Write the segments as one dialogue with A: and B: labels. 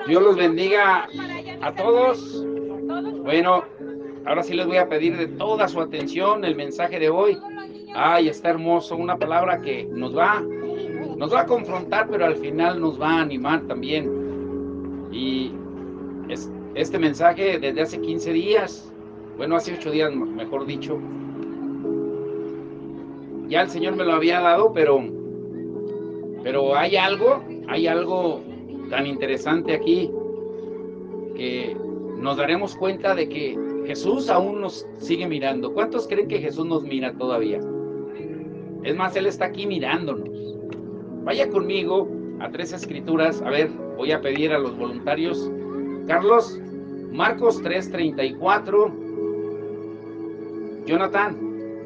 A: Dios los bendiga a todos. Bueno, ahora sí les voy a pedir de toda su atención el mensaje de hoy. Ay, está hermoso, una palabra que nos va a confrontar, pero al final nos va a animar también. Y este mensaje desde hace 15 días, bueno, hace 8 días, mejor dicho, ya el Señor me lo había dado, pero hay algo tan interesante aquí que nos daremos cuenta de que Jesús aún nos sigue mirando. ¿Cuántos creen que Jesús nos mira todavía? Es más, Él está aquí mirándonos. Vaya conmigo a 3 escrituras. A ver, voy a pedir a los voluntarios. Carlos, Marcos 3:34. Jonathan,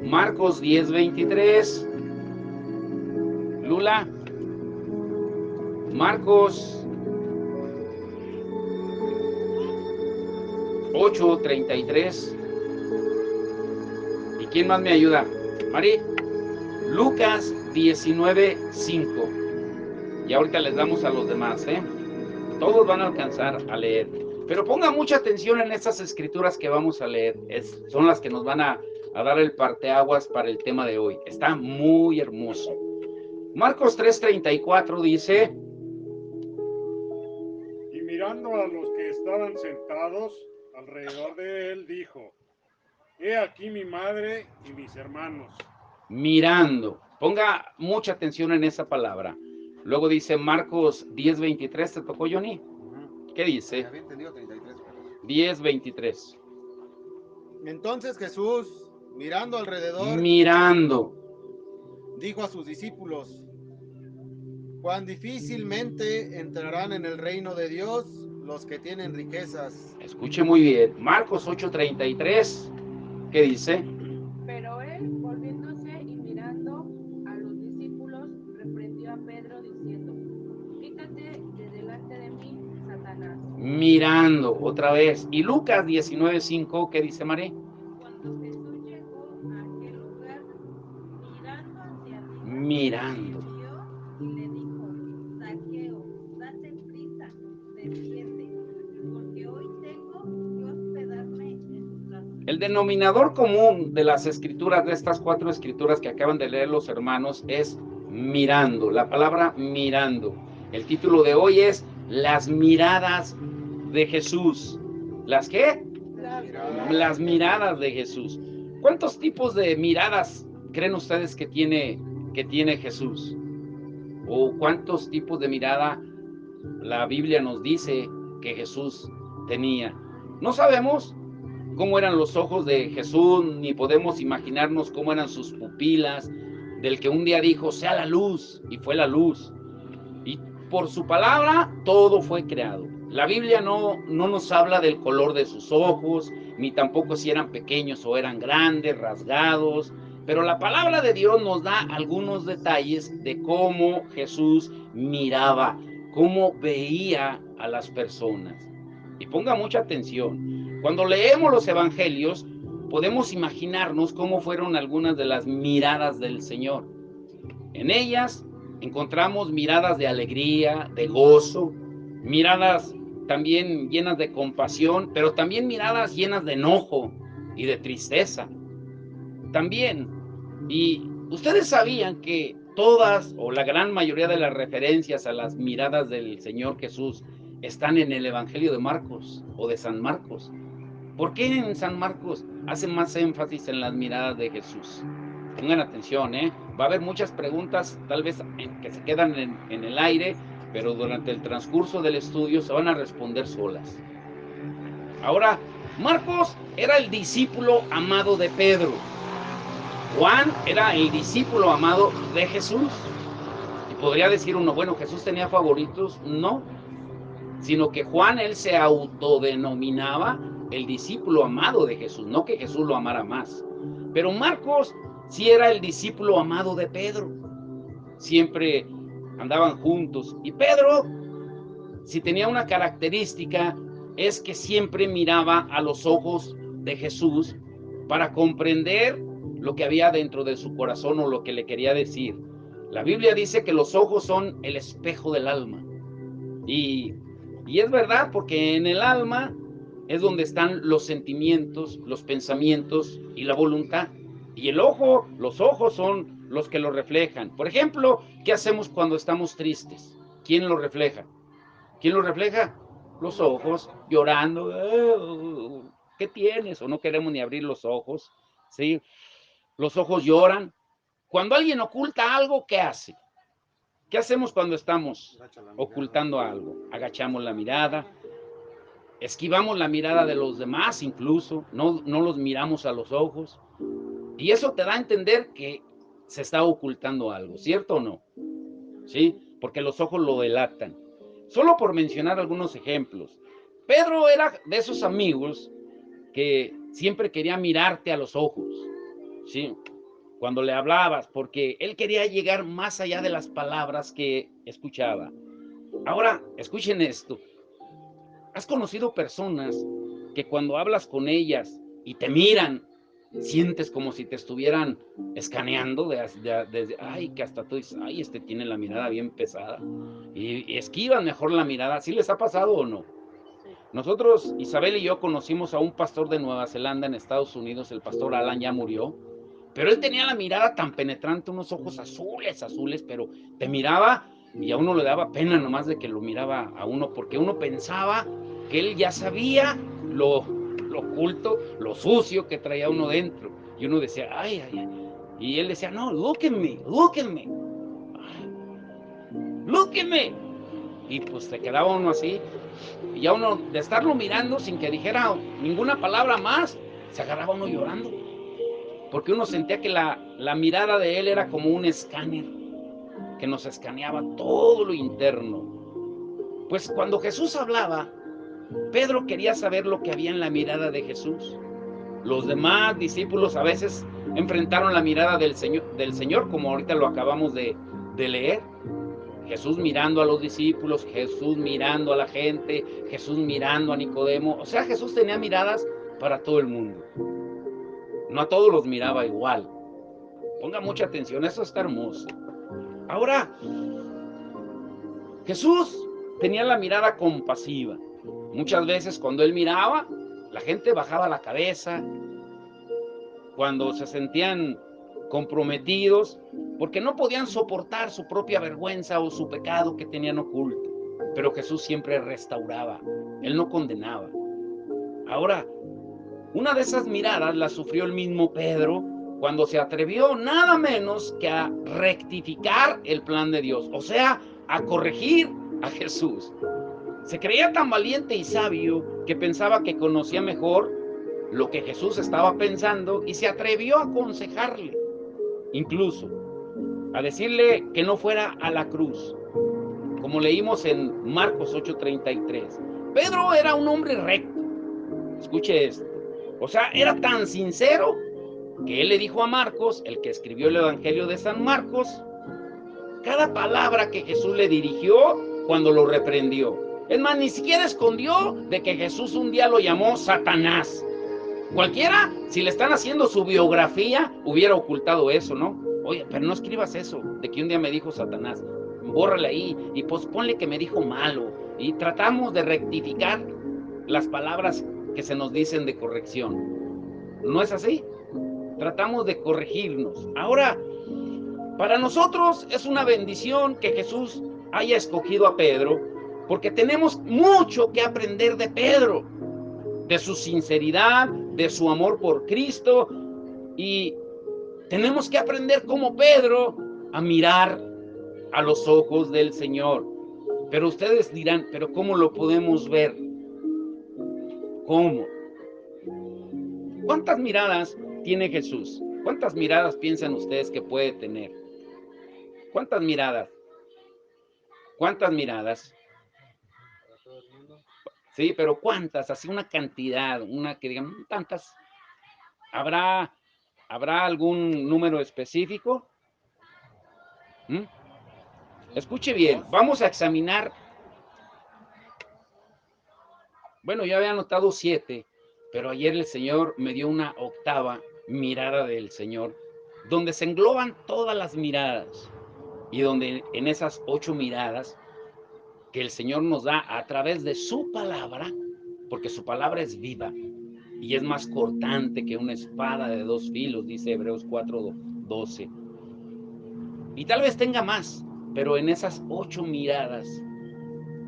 A: Marcos 10:23. Lula, Marcos 8:33. ¿Y quién más me ayuda? Mari, Lucas 19:5. Y ahorita les damos a los demás, ¿eh? Todos van a alcanzar a leer. Pero ponga mucha atención en estas escrituras que vamos a leer. Son las que nos van a dar el parteaguas para el tema de hoy. Está muy hermoso. Marcos 3:34 dice:
B: y mirando a los que estaban sentados alrededor de él, dijo: he aquí mi madre y mis hermanos.
A: Mirando. Ponga mucha atención en esa palabra. Luego dice Marcos 10:23. ¿Te tocó, Johnny? ¿Qué dice?
C: Había entendido 33.
A: 10:23.
C: Entonces Jesús, mirando alrededor, dijo a sus discípulos: cuán difícilmente entrarán en el reino de Dios los que tienen riquezas.
A: Escuche muy bien. Marcos 8:33. ¿Qué dice?
D: Pero él, volviéndose y mirando a los discípulos, reprendió a Pedro diciendo: quítate de delante de mí, Satanás.
A: Mirando, otra vez. Y Lucas 19:5, ¿qué dice, María?
D: Cuando Jesús llegó a aquel lugar, mirando hacia arriba,
A: Mirando.
D: y le dijo: Zaqueo, date prisa, desciende, porque hoy tengo que hospedarme en tu casa.
A: El denominador común de las escrituras, de estas 4 escrituras que acaban de leer los hermanos, es mirando. La palabra mirando. El título de hoy es Las miradas de Jesús. ¿Las qué? Las miradas de Jesús. ¿Cuántos tipos de miradas creen ustedes que tiene Jesús? ¿O cuántos tipos de mirada la Biblia nos dice que Jesús tenía? No sabemos cómo eran los ojos de Jesús, ni podemos imaginarnos cómo eran sus pupilas, del que un día dijo, sea la luz, y fue la luz. Y por su palabra, todo fue creado. La Biblia no nos habla del color de sus ojos, ni tampoco si eran pequeños o eran grandes, rasgados, pero la palabra de Dios nos da algunos detalles de cómo Jesús miraba, cómo veía a las personas. Y ponga mucha atención. Cuando leemos los evangelios, podemos imaginarnos cómo fueron algunas de las miradas del Señor. En ellas encontramos miradas de alegría, de gozo, miradas también llenas de compasión, pero también miradas llenas de enojo y de tristeza. También, y ustedes sabían que todas o la gran mayoría de las referencias a las miradas del Señor Jesús están en el Evangelio de Marcos o de San Marcos. ¿Por qué en San Marcos hace más énfasis en las miradas de Jesús? Pongan atención, va a haber muchas preguntas tal vez que se quedan en el aire, pero durante el transcurso del estudio se van a responder solas. Ahora, Marcos era el discípulo amado de Pedro. Juan era el discípulo amado de Jesús. Y podría decir uno, bueno, ¿Jesús tenía favoritos? No, sino que Juan, él se autodenominaba el discípulo amado de Jesús, no que Jesús lo amara más. Pero Marcos sí era el discípulo amado de Pedro. Siempre andaban juntos. Y Pedro, si tenía una característica, es que siempre miraba a los ojos de Jesús para comprender lo que había dentro de su corazón o lo que le quería decir. La Biblia dice que los ojos son el espejo del alma. Y Y es verdad, porque en el alma es donde están los sentimientos, los pensamientos y la voluntad. Y el ojo, los ojos son los que lo reflejan. Por ejemplo, ¿qué hacemos cuando estamos tristes? ¿Quién lo refleja? ¿Quién lo refleja? Los ojos, llorando. ¿Qué tienes? O no queremos ni abrir los ojos. ¿Sí? Los ojos lloran. Cuando alguien oculta algo, ¿qué hace? ¿Qué hacemos cuando estamos ocultando algo? Agachamos la mirada, esquivamos la mirada de los demás incluso, no los miramos a los ojos. Y eso te da a entender que se está ocultando algo, ¿cierto o no? ¿Sí? Porque los ojos lo delatan. Solo por mencionar algunos ejemplos. Pedro era de esos amigos que siempre quería mirarte a los ojos, ¿sí? Cuando le hablabas, porque él quería llegar más allá de las palabras que escuchaba. Ahora, escuchen esto. ¿Has conocido personas que cuando hablas con ellas y te miran, sientes como si te estuvieran escaneando desde, ay, que hasta tú dices, ay, este tiene la mirada bien pesada, y esquivan mejor la mirada? ¿Sí les ha pasado o no? Nosotros, Isabel y yo, conocimos a un pastor de Nueva Zelanda en Estados Unidos. El pastor Alan ya murió, pero él tenía la mirada tan penetrante, unos ojos azules, pero te miraba y a uno le daba pena nomás de que lo miraba a uno, porque uno pensaba que él ya sabía lo oculto, lo sucio que traía uno dentro. Y uno decía, ay. Y él decía, no, look at me. Y pues se quedaba uno así, y ya uno, de estarlo mirando sin que dijera ninguna palabra más, se agarraba uno llorando, porque uno sentía que la mirada de él era como un escáner, que nos escaneaba todo lo interno. Pues cuando Jesús hablaba, Pedro quería saber lo que había en la mirada de Jesús. Los demás discípulos a veces enfrentaron la mirada del Señor, como ahorita lo acabamos de leer. Jesús mirando a los discípulos, Jesús mirando a la gente, Jesús mirando a Nicodemo. O sea, Jesús tenía miradas para todo el mundo. No a todos los miraba igual. Ponga mucha atención, eso está hermoso. Ahora, Jesús tenía la mirada compasiva. Muchas veces cuando él miraba, la gente bajaba la cabeza. Cuando se sentían comprometidos, porque no podían soportar su propia vergüenza o su pecado que tenían oculto. Pero Jesús siempre restauraba, él no condenaba. Ahora, una de esas miradas la sufrió el mismo Pedro cuando se atrevió nada menos que a rectificar el plan de Dios, o sea, a corregir a Jesús. Se creía tan valiente y sabio que pensaba que conocía mejor lo que Jesús estaba pensando y se atrevió a aconsejarle, incluso a decirle que no fuera a la cruz, como leímos en Marcos 8:33. Pedro era un hombre recto. Escuche esto. O sea, era tan sincero que él le dijo a Marcos, el que escribió el Evangelio de San Marcos, cada palabra que Jesús le dirigió cuando lo reprendió. Es más, ni siquiera escondió de que Jesús un día lo llamó Satanás. Cualquiera, si le están haciendo su biografía, hubiera ocultado eso, ¿no? Oye, pero no escribas eso, de que un día me dijo Satanás. Bórrale ahí y pues ponle que me dijo malo. Y tratamos de rectificar las palabras que se nos dicen de corrección. ¿No es así? Tratamos de corregirnos. Ahora, para nosotros es una bendición que Jesús haya escogido a Pedro, porque tenemos mucho que aprender de Pedro, de su sinceridad, de su amor por Cristo, y tenemos que aprender como Pedro a mirar a los ojos del Señor. Pero ustedes dirán, ¿pero cómo lo podemos ver? ¿Cómo? ¿Cuántas miradas tiene Jesús? ¿Cuántas miradas piensan ustedes que puede tener? ¿Cuántas miradas? ¿Cuántas miradas? Sí, pero ¿cuántas? Así una cantidad, una que digan, tantas. ¿Habrá algún número específico? ¿Mm? Escuche bien, vamos a examinar. Bueno, yo había anotado 7, pero ayer el Señor me dio una octava mirada del Señor, donde se engloban todas las miradas, y donde en esas 8 miradas que el Señor nos da a través de su palabra, porque su palabra es viva y es más cortante que una espada de dos filos, dice Hebreos 4:12. Y tal vez tenga más, pero en esas 8 miradas,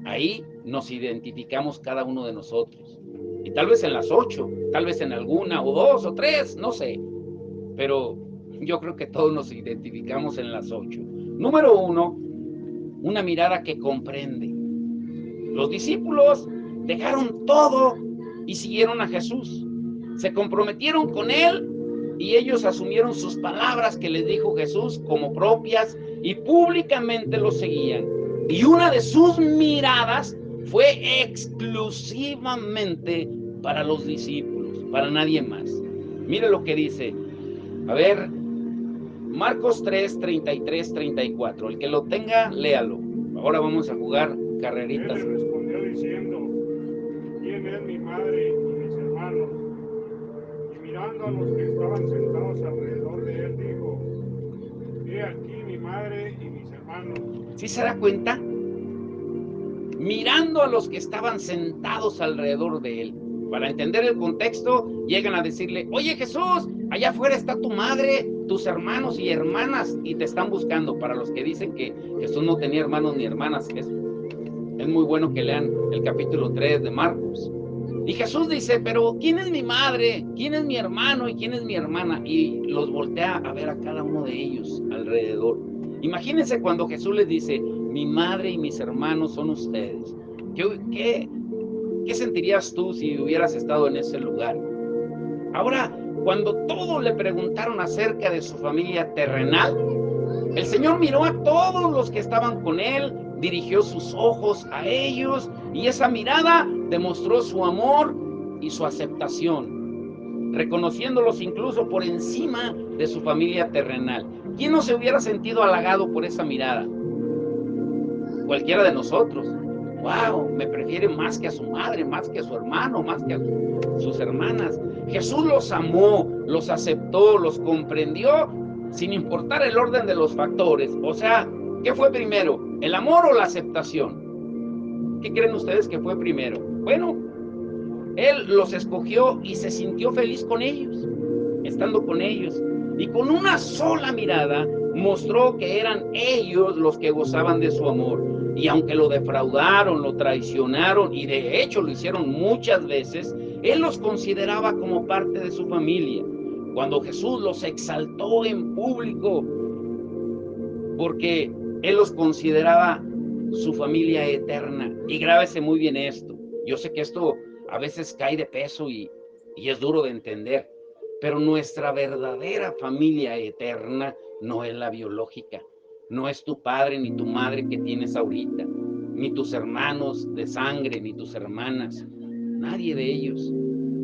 A: ahí nos identificamos cada uno de nosotros. Y tal vez en las 8, tal vez en alguna, o 2, o 3, no sé. Pero yo creo que todos nos identificamos en las 8. Número 1, una mirada que comprende. Los discípulos dejaron todo y siguieron a Jesús. Se comprometieron con Él y ellos asumieron sus palabras que les dijo Jesús como propias y públicamente lo seguían. Y una de sus miradas fue exclusivamente para los discípulos, para nadie más. Mire lo que dice. A ver, Marcos 3, 33, 34. El que lo tenga, léalo. Ahora vamos a jugar carreritas.
B: Él le respondió diciendo: ¿Quién es mi madre y mis hermanos? Y mirando a los que estaban sentados alrededor de él, dijo: He aquí mi madre y mis hermanos.
A: ¿Sí se da cuenta? Mirando a los que estaban sentados alrededor de él. Para entender el contexto, llegan a decirle: Oye Jesús, allá afuera está tu madre, tus hermanos y hermanas, y te están buscando. Para los que dicen que Jesús no tenía hermanos ni hermanas, es muy bueno que lean el capítulo 3 de Marcos. Y Jesús dice: pero ¿quién es mi madre? ¿Quién es mi hermano? ¿Y quién es mi hermana? Y los voltea a ver a cada uno de ellos alrededor. Imagínense cuando Jesús les dice: mi madre y mis hermanos son ustedes. ¿Qué sentirías tú si hubieras estado en ese lugar? Ahora, cuando todos le preguntaron acerca de su familia terrenal, el Señor miró a todos los que estaban con él, dirigió sus ojos a ellos y esa mirada demostró su amor y su aceptación, reconociéndolos incluso por encima de su familia terrenal. ¿Quién no se hubiera sentido halagado por esa mirada? Cualquiera de nosotros. ¡Wow! Me prefiere más que a su madre, más que a su hermano, más que a sus hermanas. Jesús los amó, los aceptó, los comprendió, sin importar el orden de los factores. O sea, ¿qué fue primero? ¿El amor o la aceptación? ¿Qué creen ustedes que fue primero? Bueno, Él los escogió y se sintió feliz con ellos, estando con ellos. Y con una sola mirada mostró que eran ellos los que gozaban de su amor. Y aunque lo defraudaron, lo traicionaron, y de hecho lo hicieron muchas veces, Él los consideraba como parte de su familia. Cuando Jesús los exaltó en público, porque Él los consideraba su familia eterna. Y grábese muy bien esto. Yo sé que esto a veces cae de peso y es duro de entender, pero nuestra verdadera familia eterna no es la biológica. No es tu padre ni tu madre que tienes ahorita, ni tus hermanos de sangre, ni tus hermanas. Nadie de ellos.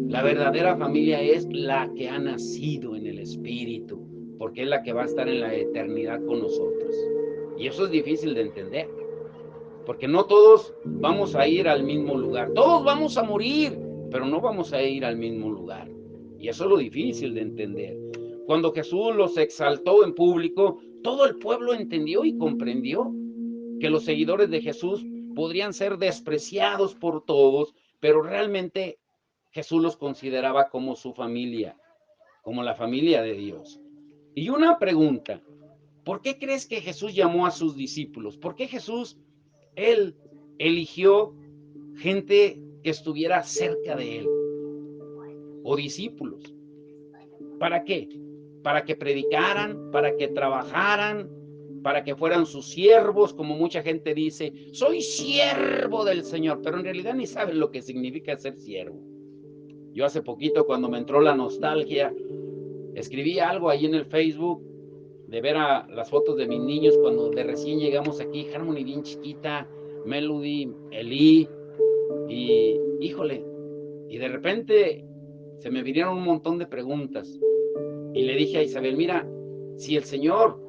A: La verdadera familia es la que ha nacido en el Espíritu, porque es la que va a estar en la eternidad con nosotros. Y eso es difícil de entender, porque no todos vamos a ir al mismo lugar. Todos vamos a morir, pero no vamos a ir al mismo lugar. Y eso es lo difícil de entender. Cuando Jesús los exaltó en público, todo el pueblo entendió y comprendió que los seguidores de Jesús podrían ser despreciados por todos, pero realmente Jesús los consideraba como su familia, como la familia de Dios. Y una pregunta: ¿por qué crees que Jesús llamó a sus discípulos? ¿Por qué Jesús, Él eligió gente que estuviera cerca de Él? O discípulos. ¿Para qué? Para que predicaran, para que trabajaran, para que fueran sus siervos, como mucha gente dice: soy siervo del Señor, pero en realidad ni saben lo que significa ser siervo. Yo hace poquito, cuando me entró la nostalgia, escribí algo ahí en el Facebook de ver a las fotos de mis niños cuando de recién llegamos aquí, Harmony bien chiquita, Melody, Eli, y híjole, y de repente se me vinieron un montón de preguntas. Y le dije a Isabel: mira, si el Señor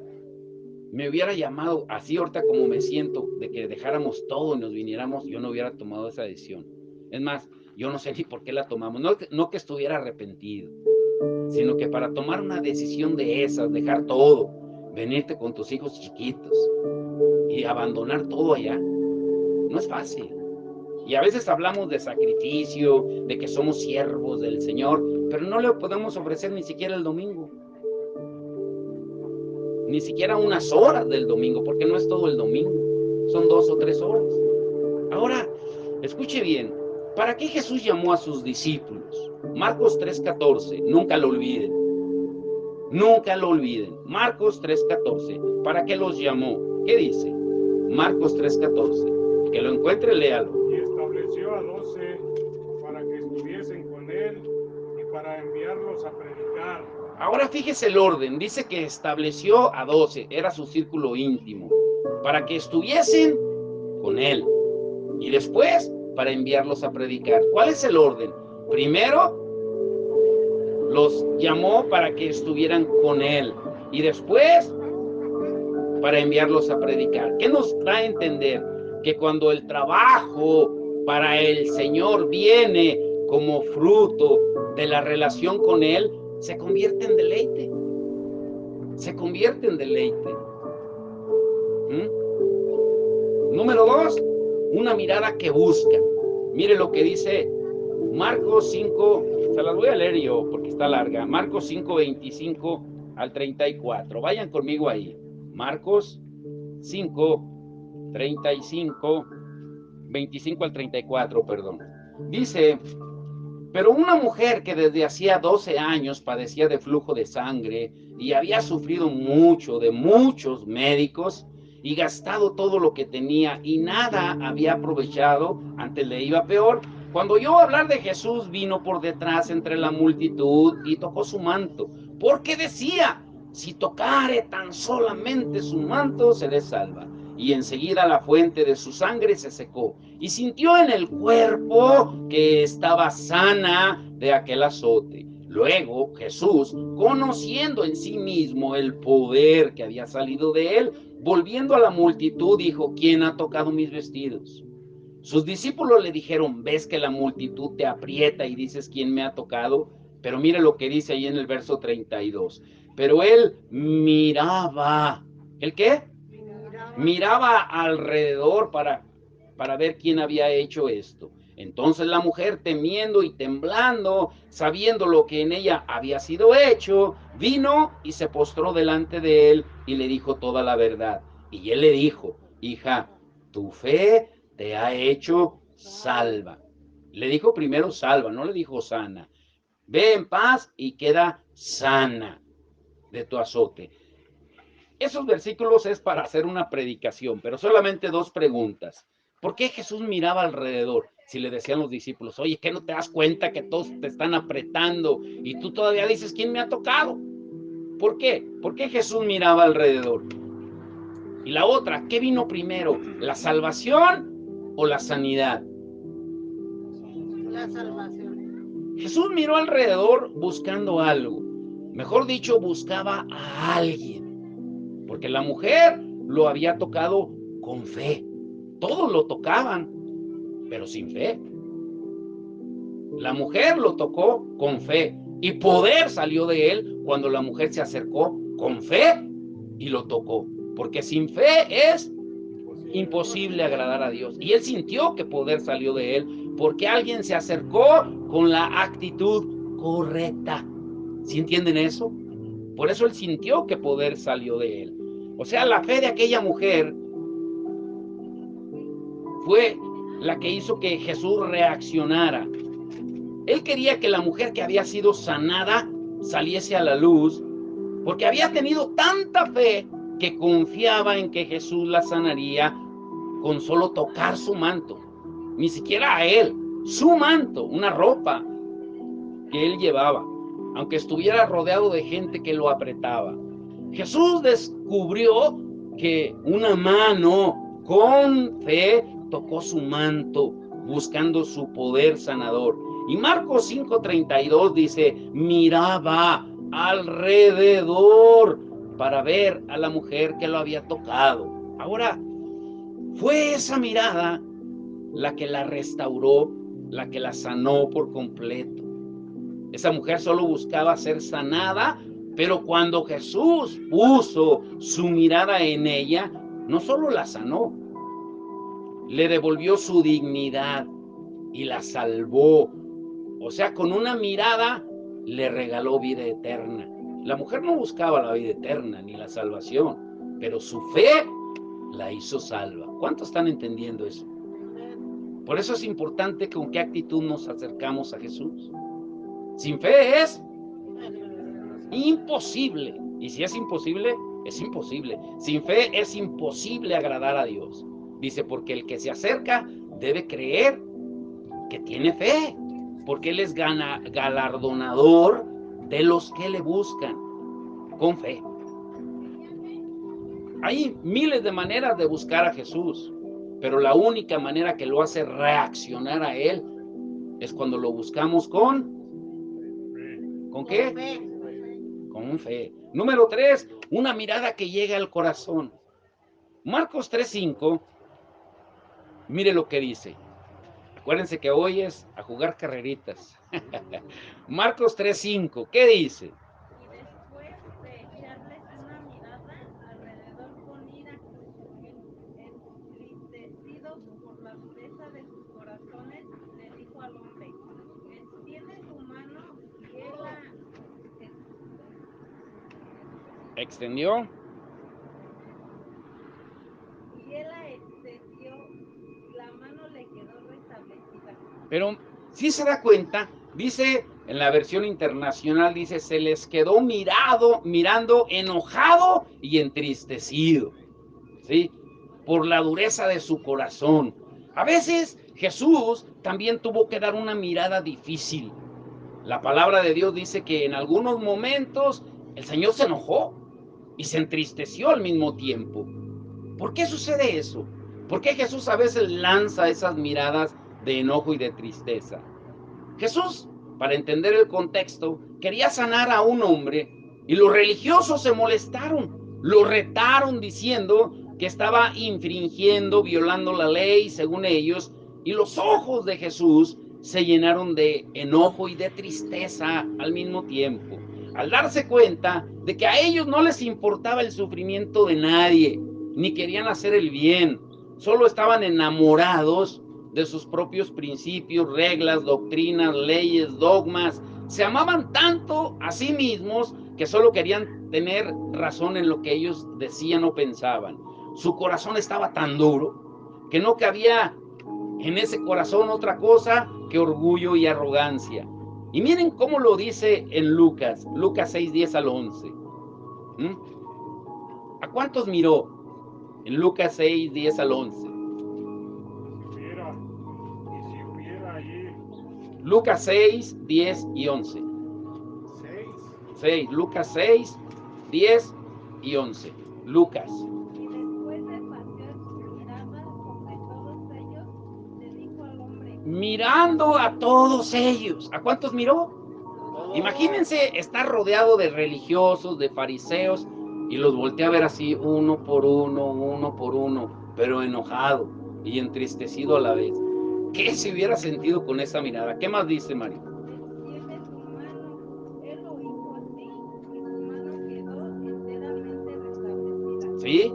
A: me hubiera llamado así ahorita como me siento, de que dejáramos todo y nos viniéramos, yo no hubiera tomado esa decisión. Es más, yo no sé ni por qué la tomamos. No que estuviera arrepentido, sino que para tomar una decisión de esas, dejar todo, venirte con tus hijos chiquitos y abandonar todo allá, No es fácil. Y a veces hablamos de sacrificio, de que somos siervos del Señor, pero no le podemos ofrecer ni siquiera el domingo. Ni siquiera unas horas del domingo, porque no es todo el domingo. Son 2 o 3 horas. Ahora, escuche bien. ¿Para qué Jesús llamó a sus discípulos? Marcos 3:14, nunca lo olviden. Nunca lo olviden. Marcos 3:14. ¿Para qué los llamó? ¿Qué dice? Marcos 3:14. El que lo encuentre, léalo.
B: Y estableció a 12 para que estuviesen con él y para enviarlos a predicar.
A: Ahora fíjese el orden. Dice que estableció a 12. Era su círculo íntimo. Para que estuviesen con él. Y después, para enviarlos a predicar. ¿Cuál es el orden? Primero, los llamó para que estuvieran con él. Y después, para enviarlos a predicar. ¿Qué nos da a entender? Que cuando el trabajo para el Señor viene como fruto de la relación con él, se convierte en deleite. Se convierte en deleite. Número 2, una mirada que busca. Mire lo que dice Marcos 5, se las voy a leer yo porque está larga. Marcos 5, 25 al 34. Vayan conmigo ahí. Marcos 5, 35, 25 al 34, perdón. Dice, pero una mujer que desde hacía 12 años padecía de flujo de sangre y había sufrido mucho de muchos médicos y gastado todo lo que tenía y nada había aprovechado, antes le iba peor, cuando oyó hablar de Jesús vino por detrás entre la multitud y tocó su manto, porque decía, si tocare tan solamente su manto, seré salva. Y enseguida la fuente de su sangre se secó y sintió en el cuerpo que estaba sana de aquel azote. Luego Jesús, conociendo en sí mismo el poder que había salido de él, volviendo a la multitud, dijo, ¿quién ha tocado mis vestidos? Sus discípulos le dijeron, ¿ves que la multitud te aprieta y dices, ¿quién me ha tocado? Pero mire lo que dice ahí en el verso 32. Pero él miraba. ¿El qué? Miraba alrededor para ver quién había hecho esto. Entonces la mujer, temiendo y temblando, sabiendo lo que en ella había sido hecho, vino y se postró delante de él y le dijo toda la verdad. Y él le dijo, hija, tu fe te ha hecho salva. Le dijo primero salva, no le dijo sana. Ve en paz y queda sana de tu azote. Esos versículos es para hacer una predicación, pero solamente 2 preguntas. ¿Por qué Jesús miraba alrededor? Si le decían los discípulos, oye, ¿qué no te das cuenta que todos te están apretando y tú todavía dices, ¿quién me ha tocado? ¿Por qué? ¿Por qué Jesús miraba alrededor? Y la otra, ¿qué vino primero? ¿La salvación o la sanidad?
E: La salvación.
A: Jesús miró alrededor buscando algo. Mejor dicho, buscaba a alguien. Porque la mujer lo había tocado con fe. Todos lo tocaban, pero sin fe. La mujer lo tocó con fe. Y poder salió de él cuando la mujer se acercó con fe y lo tocó. Porque sin fe es imposible agradar a Dios. Y él sintió que poder salió de él porque alguien se acercó con la actitud correcta. ¿Sí entienden eso? Por eso él sintió que poder salió de él. O sea, la fe de aquella mujer fue la que hizo que Jesús reaccionara. Él quería que la mujer que había sido sanada saliese a la luz, porque había tenido tanta fe que confiaba en que Jesús la sanaría con solo tocar su manto. Ni siquiera a él, su manto, una ropa que él llevaba, aunque estuviera rodeado de gente que lo apretaba. Jesús descubrió que una mano con fe tocó su manto, buscando su poder sanador. Y Marcos 5:32 dice, miraba alrededor para ver a la mujer que lo había tocado. Ahora, fue esa mirada la que la restauró, la que la sanó por completo. Esa mujer solo buscaba ser sanada, pero cuando Jesús puso su mirada en ella, no solo la sanó, le devolvió su dignidad y la salvó. O sea, con una mirada le regaló vida eterna. La mujer no buscaba la vida eterna ni la salvación, pero su fe la hizo salva. ¿Cuántos están entendiendo eso? Por eso es importante con qué actitud nos acercamos a Jesús. Sin fe es imposible. Y si es imposible, es imposible. Sin fe es imposible agradar a Dios. Dice, porque el que se acerca debe creer que tiene fe, porque Él es galardonador de los que le buscan con fe. Hay miles de maneras de buscar a Jesús, pero la única manera que lo hace reaccionar a Él es cuando lo buscamos ¿con qué? Con fe. Número 3, una mirada que llega al corazón. Marcos 3:5, mire lo que dice. Acuérdense que hoy es a jugar carreritas. Marcos 3:5, ¿qué dice?
D: Y después de echarles una mirada alrededor con ira, entristecidos por la dureza de sus corazones, le dijo al hombre, extiende tu mano, y él la
A: ¿Extendió?
D: Y él la extendió, la mano le quedó restablecida.
A: Pero si se da cuenta, dice en la versión internacional, dice, se les quedó mirando enojado y entristecido, ¿sí? Por la dureza de su corazón. A veces Jesús también tuvo que dar una mirada difícil. La palabra de Dios dice que en algunos momentos el Señor se enojó y se entristeció al mismo tiempo. ¿Por qué sucede eso? ¿Por qué Jesús a veces lanza esas miradas de enojo y de tristeza? Jesús, para entender el contexto, quería sanar a un hombre y los religiosos se molestaron, lo retaron diciendo que estaba infringiendo, violando la ley según ellos, y los ojos de Jesús se llenaron de enojo y de tristeza al mismo tiempo, al darse cuenta de que a ellos no les importaba el sufrimiento de nadie, ni querían hacer el bien, solo estaban enamorados de sus propios principios, reglas, doctrinas, leyes, dogmas. Se amaban tanto a sí mismos que solo querían tener razón en lo que ellos decían o pensaban. Su corazón estaba tan duro que no cabía en ese corazón otra cosa que orgullo y arrogancia. Y miren cómo lo dice en Lucas 6:10 al 11. ¿A cuántos miró? En Lucas 6:10 al 11. Lucas 6, 10 y 11. 6, Lucas 6, 10 y 11. Lucas.
D: Y después de pasear su mirada sobre todos ellos, le dijo al hombre,
A: mirando a todos ellos. ¿A cuántos miró? Imagínense estar rodeado de religiosos, de fariseos, y los voltea a ver así uno por uno, pero enojado y entristecido a la vez. ¿Qué se hubiera sentido con esa mirada? ¿Qué más dice María?
D: extiende tu mano. Él lo hizo así, y su mano quedó enteramente restablecida.
A: ¿Sí?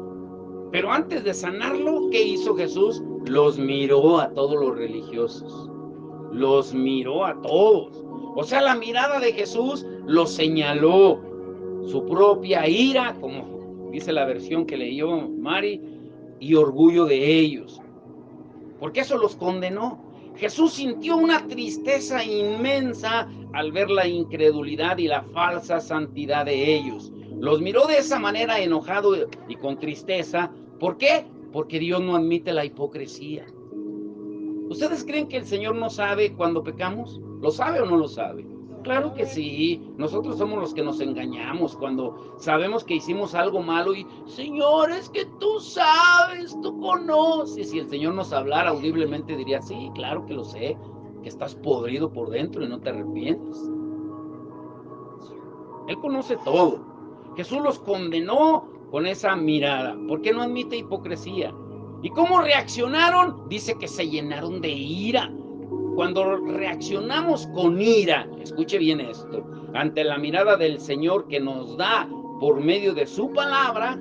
A: Pero antes de sanarlo, ¿qué hizo Jesús? Los miró a todos los religiosos. Los miró a todos. O sea, la mirada de Jesús los señaló. Su propia ira, como dice la versión que leyó Mari, y orgullo de ellos. Porque eso los condenó. Jesús sintió una tristeza inmensa al ver la incredulidad y la falsa santidad de ellos. Los miró de esa manera, enojado y con tristeza. ¿Por qué? Porque Dios no admite la hipocresía. ¿Ustedes creen que el Señor no sabe cuando pecamos? ¿Lo sabe o no lo sabe? Claro que sí. Nosotros somos los que nos engañamos cuando sabemos que hicimos algo malo y, Señor, es que tú sabes, tú conoces. Si el Señor nos hablara audiblemente diría, sí, claro que lo sé, que estás podrido por dentro y no te arrepientes. Él conoce todo. Jesús los condenó con esa mirada. ¿Por qué no admite hipocresía? ¿Y cómo reaccionaron? Dice que se llenaron de ira. Cuando reaccionamos con ira, escuche bien esto, ante la mirada del Señor que nos da por medio de su palabra,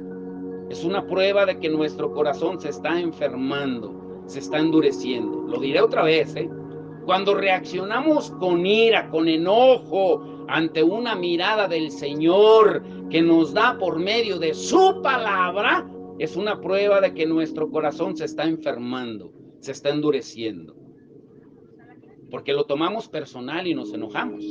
A: es una prueba de que nuestro corazón se está enfermando, se está endureciendo. Lo diré otra vez, ¿eh? Cuando reaccionamos con ira, con enojo, ante una mirada del Señor que nos da por medio de su palabra, es una prueba de que nuestro corazón se está enfermando, se está endureciendo. Porque lo tomamos personal y nos enojamos.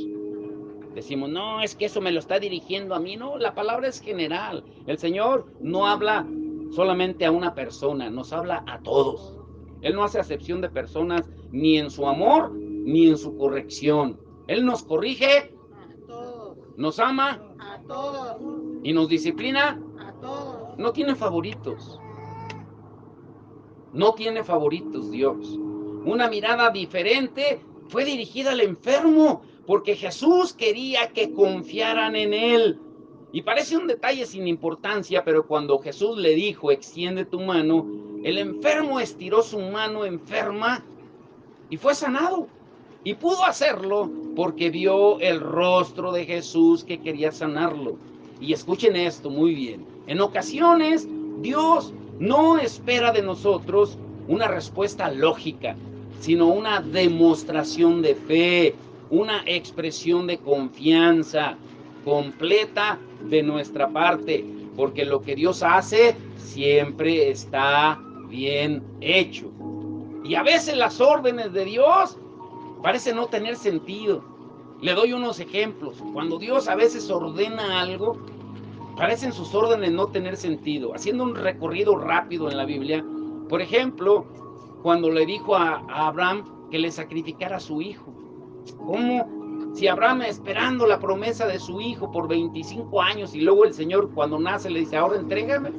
A: Decimos, no, es que eso me lo está dirigiendo a mí. No, la palabra es general. El Señor no habla solamente a una persona, nos habla a todos. Él no hace acepción de personas ni en su amor ni en su corrección. Él nos corrige,
C: A todos,
A: nos ama
C: a todos,
A: y nos disciplina.
C: a todos.
A: No tiene favoritos. No tiene favoritos Dios. Una mirada diferente fue dirigida al enfermo, porque Jesús quería que confiaran en Él. Y parece un detalle sin importancia, pero cuando Jesús le dijo, extiende tu mano, el enfermo estiró su mano enferma y fue sanado. Y pudo hacerlo porque vio el rostro de Jesús que quería sanarlo. Y escuchen esto muy bien. En ocasiones, Dios no espera de nosotros una respuesta lógica, sino una demostración de fe, una expresión de confianza completa de nuestra parte, porque lo que Dios hace siempre está bien hecho. Y a veces las órdenes de Dios parecen no tener sentido. Le doy unos ejemplos. Cuando Dios a veces ordena algo, parecen sus órdenes no tener sentido. Haciendo un recorrido rápido en la Biblia, por ejemplo, cuando le dijo a Abraham que le sacrificara a su hijo. ¿Cómo? Si Abraham esperando la promesa de su hijo por 25 años y luego el Señor cuando nace le dice, ahora entrégame.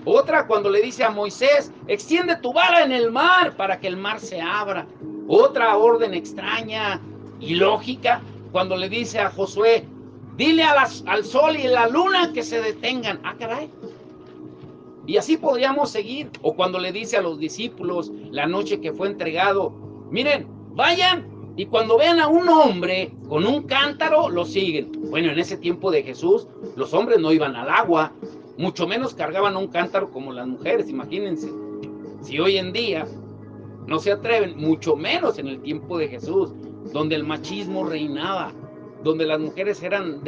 A: Otra cuando le dice a Moisés, extiende tu vara en el mar para que el mar se abra. Otra orden extraña y lógica cuando le dice a Josué, dile al sol y a la luna que se detengan. Ah, caray. Y así podríamos seguir. O cuando le dice a los discípulos la noche que fue entregado, miren, vayan y cuando vean a un hombre con un cántaro, lo siguen. Bueno, en ese tiempo de Jesús, los hombres no iban al agua, mucho menos cargaban un cántaro como las mujeres, imagínense. Si hoy en día no se atreven, mucho menos en el tiempo de Jesús, donde el machismo reinaba, donde las mujeres eran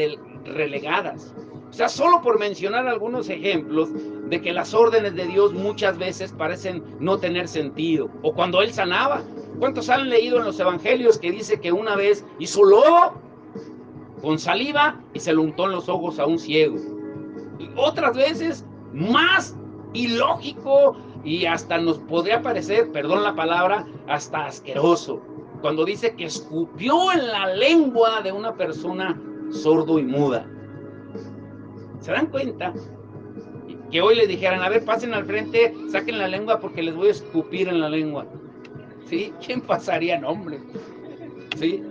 A: relegadas. O sea, solo por mencionar algunos ejemplos de que las órdenes de Dios muchas veces parecen no tener sentido. O cuando Él sanaba. ¿Cuántos han leído en los evangelios que dice que una vez hizo lodo con saliva y se lo untó en los ojos a un ciego? Y otras veces más ilógico y hasta nos podría parecer, perdón la palabra, hasta asqueroso, cuando dice que escupió en la lengua de una persona sordo y muda. ¿Se dan cuenta? Que hoy les dijeran, a ver, pasen al frente, saquen la lengua porque les voy a escupir en la lengua. ¿Sí? ¿Quién pasaría nombre? ¿Sí?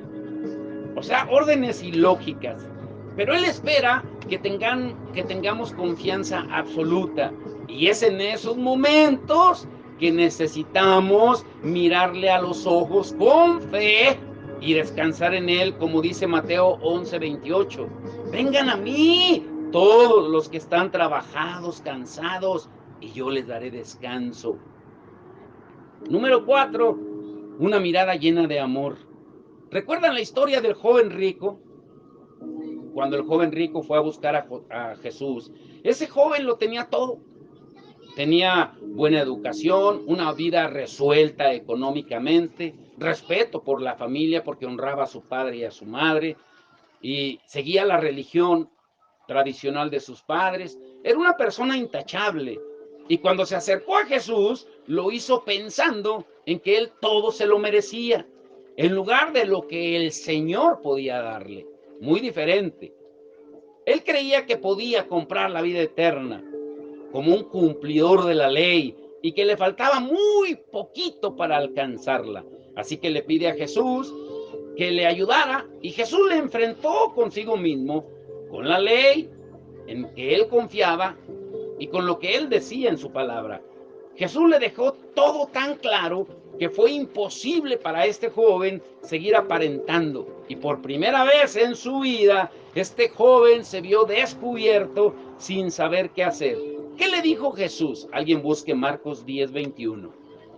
A: O sea, órdenes ilógicas. Pero Él espera que tengamos confianza absoluta. Y es en esos momentos que necesitamos mirarle a los ojos con fe y descansar en Él, como dice Mateo 11:28. Vengan a mí todos los que están trabajados, cansados, y yo les daré descanso. Número 4, una mirada llena de amor. ¿Recuerdan la historia del joven rico? Cuando el joven rico fue a buscar a Jesús. Ese joven lo tenía todo. Tenía buena educación, una vida resuelta económicamente, respeto por la familia porque honraba a su padre y a su madre, y seguía la religión tradicional de sus padres. Era una persona intachable. Y cuando se acercó a Jesús, lo hizo pensando en que él todo se lo merecía, en lugar de lo que el Señor podía darle. Muy diferente. Él creía que podía comprar la vida eterna como un cumplidor de la ley y que le faltaba muy poquito para alcanzarla. Así que le pide a Jesús que le ayudara y Jesús le enfrentó consigo mismo, con la ley en que él confiaba y con lo que él decía en su palabra. Jesús le dejó todo tan claro que fue imposible para este joven seguir aparentando. Y por primera vez en su vida, este joven se vio descubierto sin saber qué hacer. ¿Qué le dijo Jesús? Alguien busque Marcos 10:21.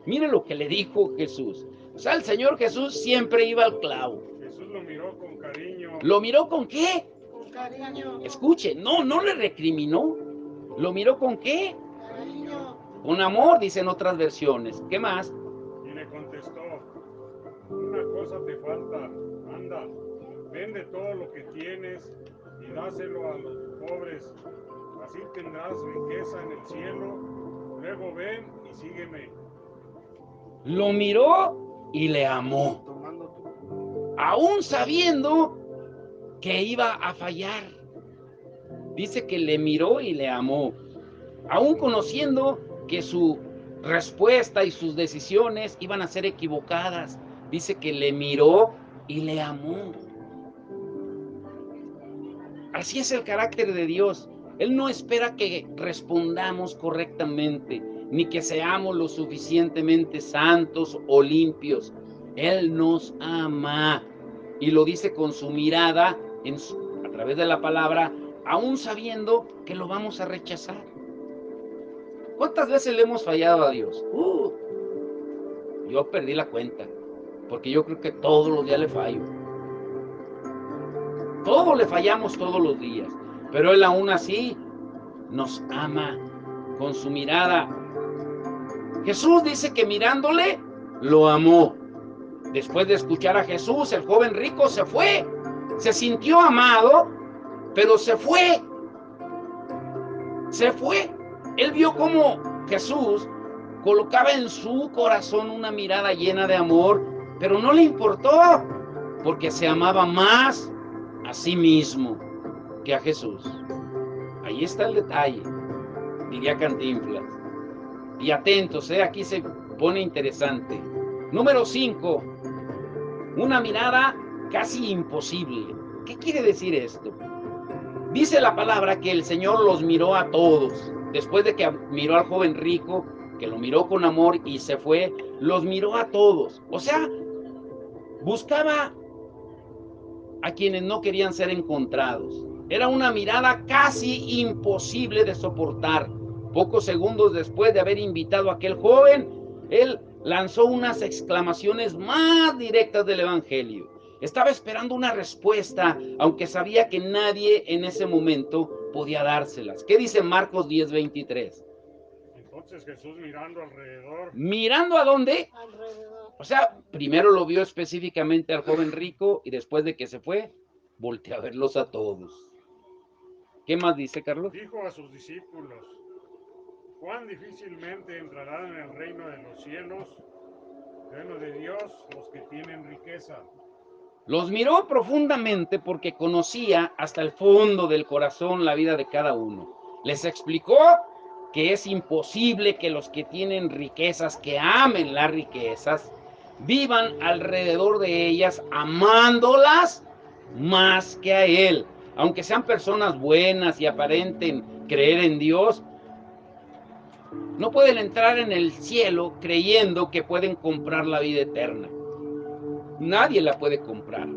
A: Mire lo que le dijo Jesús. O sea, el Señor Jesús siempre iba al clavo.
B: Jesús lo miró con cariño.
A: ¿Lo miró con qué?
C: Con cariño.
A: Escuche, no le recriminó. ¿Lo miró con qué?
C: Cariño.
A: Con amor, dicen otras versiones. ¿Qué más?
B: Y le contestó, una cosa te falta, anda, vende todo lo que tienes y dáselo a los pobres, así tendrás riqueza en el cielo, luego ven y sígueme.
A: Lo miró y le amó,
C: Tomando tu...
A: aún sabiendo que iba a fallar. Dice que le miró y le amó, aún conociendo que su respuesta y sus decisiones iban a ser equivocadas. Dice que le miró y le amó. Así es el carácter de Dios. Él no espera que respondamos correctamente, ni que seamos lo suficientemente santos o limpios. Él nos ama y lo dice con su mirada a través de la palabra, aún sabiendo que lo vamos a rechazar. ¿Cuántas veces le hemos fallado a Dios? Yo perdí la cuenta, porque yo creo que todos los días le fallo. Todos le fallamos todos los días, pero Él aún así nos ama con su mirada. Jesús dice que mirándole, lo amó. Después de escuchar a Jesús, el joven rico se fue. Se sintió amado, pero se fue. Se fue. Él vio cómo Jesús colocaba en su corazón una mirada llena de amor, pero no le importó, porque se amaba más a sí mismo que a Jesús. Ahí está el detalle, diría Cantinflas. Y atentos, aquí se pone interesante. Número 5, una mirada casi imposible. ¿Qué quiere decir esto? Dice la palabra que el Señor los miró a todos. Después de que miró al joven rico, que lo miró con amor y se fue, los miró a todos. O sea, buscaba a quienes no querían ser encontrados. Era una mirada casi imposible de soportar. Pocos segundos después de haber invitado a aquel joven, él lanzó unas exclamaciones más directas del Evangelio. Estaba esperando una respuesta, aunque sabía que nadie en ese momento podía dárselas. ¿Qué dice Marcos 10:23?
B: Entonces Jesús mirando alrededor.
A: ¿Mirando a dónde?
C: Alrededor.
A: O sea, primero lo vio específicamente al joven rico y después de que se fue, volteó a verlos a todos. ¿Qué más dice, Carlos?
B: Dijo a sus discípulos, cuán difícilmente entrarán en el reino de los cielos, reino de Dios, los que tienen riqueza.
A: Los miró profundamente porque conocía hasta el fondo del corazón la vida de cada uno. Les explicó que es imposible que los que tienen riquezas, que amen las riquezas, vivan alrededor de ellas amándolas más que a Él. Aunque sean personas buenas y aparenten creer en Dios, no pueden entrar en el cielo creyendo que pueden comprar la vida eterna. Nadie la puede comprar.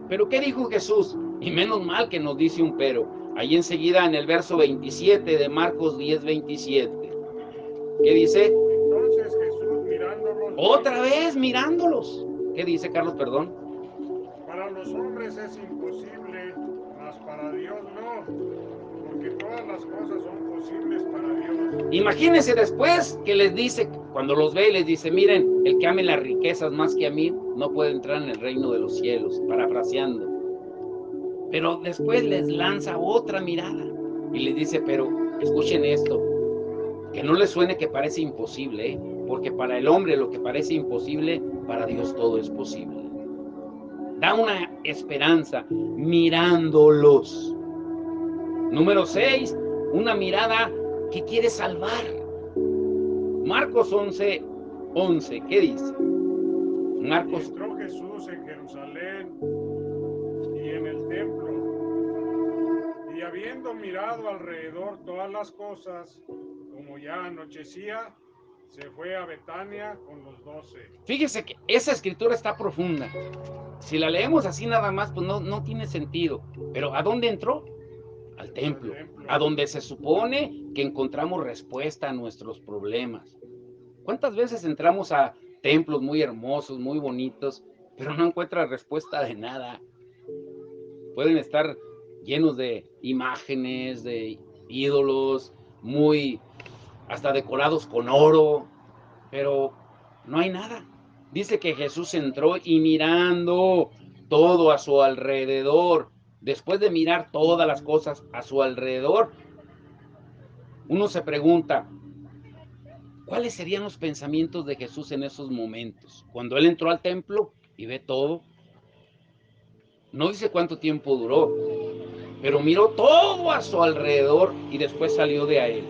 A: ¿Pero qué dijo Jesús? Y menos mal que nos dice un pero. Ahí enseguida en el verso 27 de Marcos 10:27. ¿Qué dice?
B: Entonces Jesús mirándolos.
A: Otra vez mirándolos. ¿Qué dice, Carlos? Perdón.
B: Para los hombres es imposible, mas para Dios no, porque todas las cosas son posibles para Dios.
A: Imagínense después que les dice, cuando los ve, les dice, miren, el que ame las riquezas más que a mí, no puede entrar en el reino de los cielos, parafraseando. Pero después les lanza otra mirada y les dice, pero escuchen esto, que no les suene que parece imposible, porque para el hombre lo que parece imposible, para Dios todo es posible. Da una esperanza mirándolos. Número 6, una mirada que quiere salvar. Marcos 11:11, ¿qué dice?
B: Y
A: Marcos,
B: entró Jesús en Jerusalén y en el templo, y habiendo mirado alrededor todas las cosas, como ya anochecía, se fue a Betania con los 12.
A: fíjese que esa escritura está profunda. Si la leemos así nada más, pues no tiene sentido. Pero ¿a dónde entró? Al templo, a donde se supone que encontramos respuesta a nuestros problemas. ¿Cuántas veces entramos a templos muy hermosos, muy bonitos, pero no encuentras respuesta de nada? Pueden estar llenos de imágenes, de ídolos, muy hasta decorados con oro, pero no hay nada. Dice que Jesús entró y mirando todo a su alrededor, después de mirar todas las cosas a su alrededor, uno se pregunta, ¿cuáles serían los pensamientos de Jesús en esos momentos? Cuando él entró al templo y ve todo, no dice cuánto tiempo duró, pero miró todo a su alrededor y después salió de a él.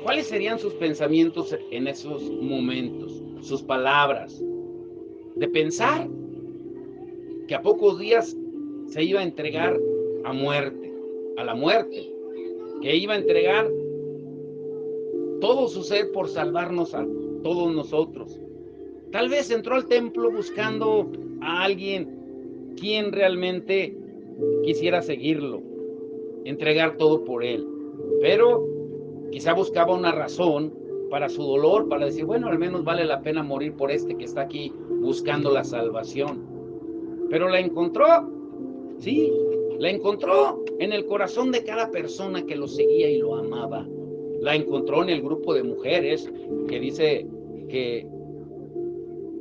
A: ¿Cuáles serían sus pensamientos en esos momentos? Sus palabras. De pensar que a pocos días se iba a entregar a muerte, a la muerte, que iba a entregar todo su ser por salvarnos a todos nosotros. Tal vez entró al templo buscando a alguien quien realmente quisiera seguirlo, entregar todo por él, pero quizá buscaba una razón para su dolor, para decir, bueno, al menos vale la pena morir por este que está aquí buscando la salvación. Pero la encontró, sí, la encontró en el corazón de cada persona que lo seguía y lo amaba. La encontró en el grupo de mujeres que dice que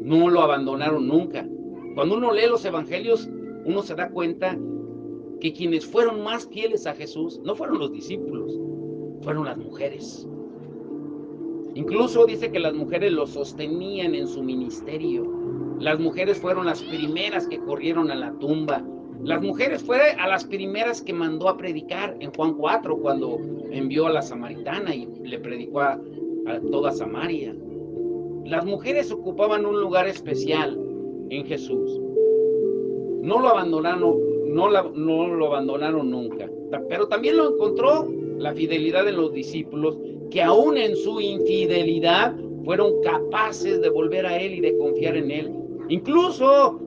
A: no lo abandonaron nunca. Cuando uno lee los evangelios, uno se da cuenta que quienes fueron más fieles a Jesús no fueron los discípulos, fueron las mujeres. Incluso dice que las mujeres lo sostenían en su ministerio. Las mujeres fueron las primeras que corrieron a la tumba. Las mujeres fueron a las primeras que mandó a predicar en Juan 4, cuando envió a la samaritana y le predicó a toda Samaria. Las mujeres ocupaban un lugar especial en Jesús. No lo abandonaron, no lo abandonaron nunca. Pero también lo encontró la fidelidad de los discípulos, que aún en su infidelidad fueron capaces de volver a él y de confiar en él. Incluso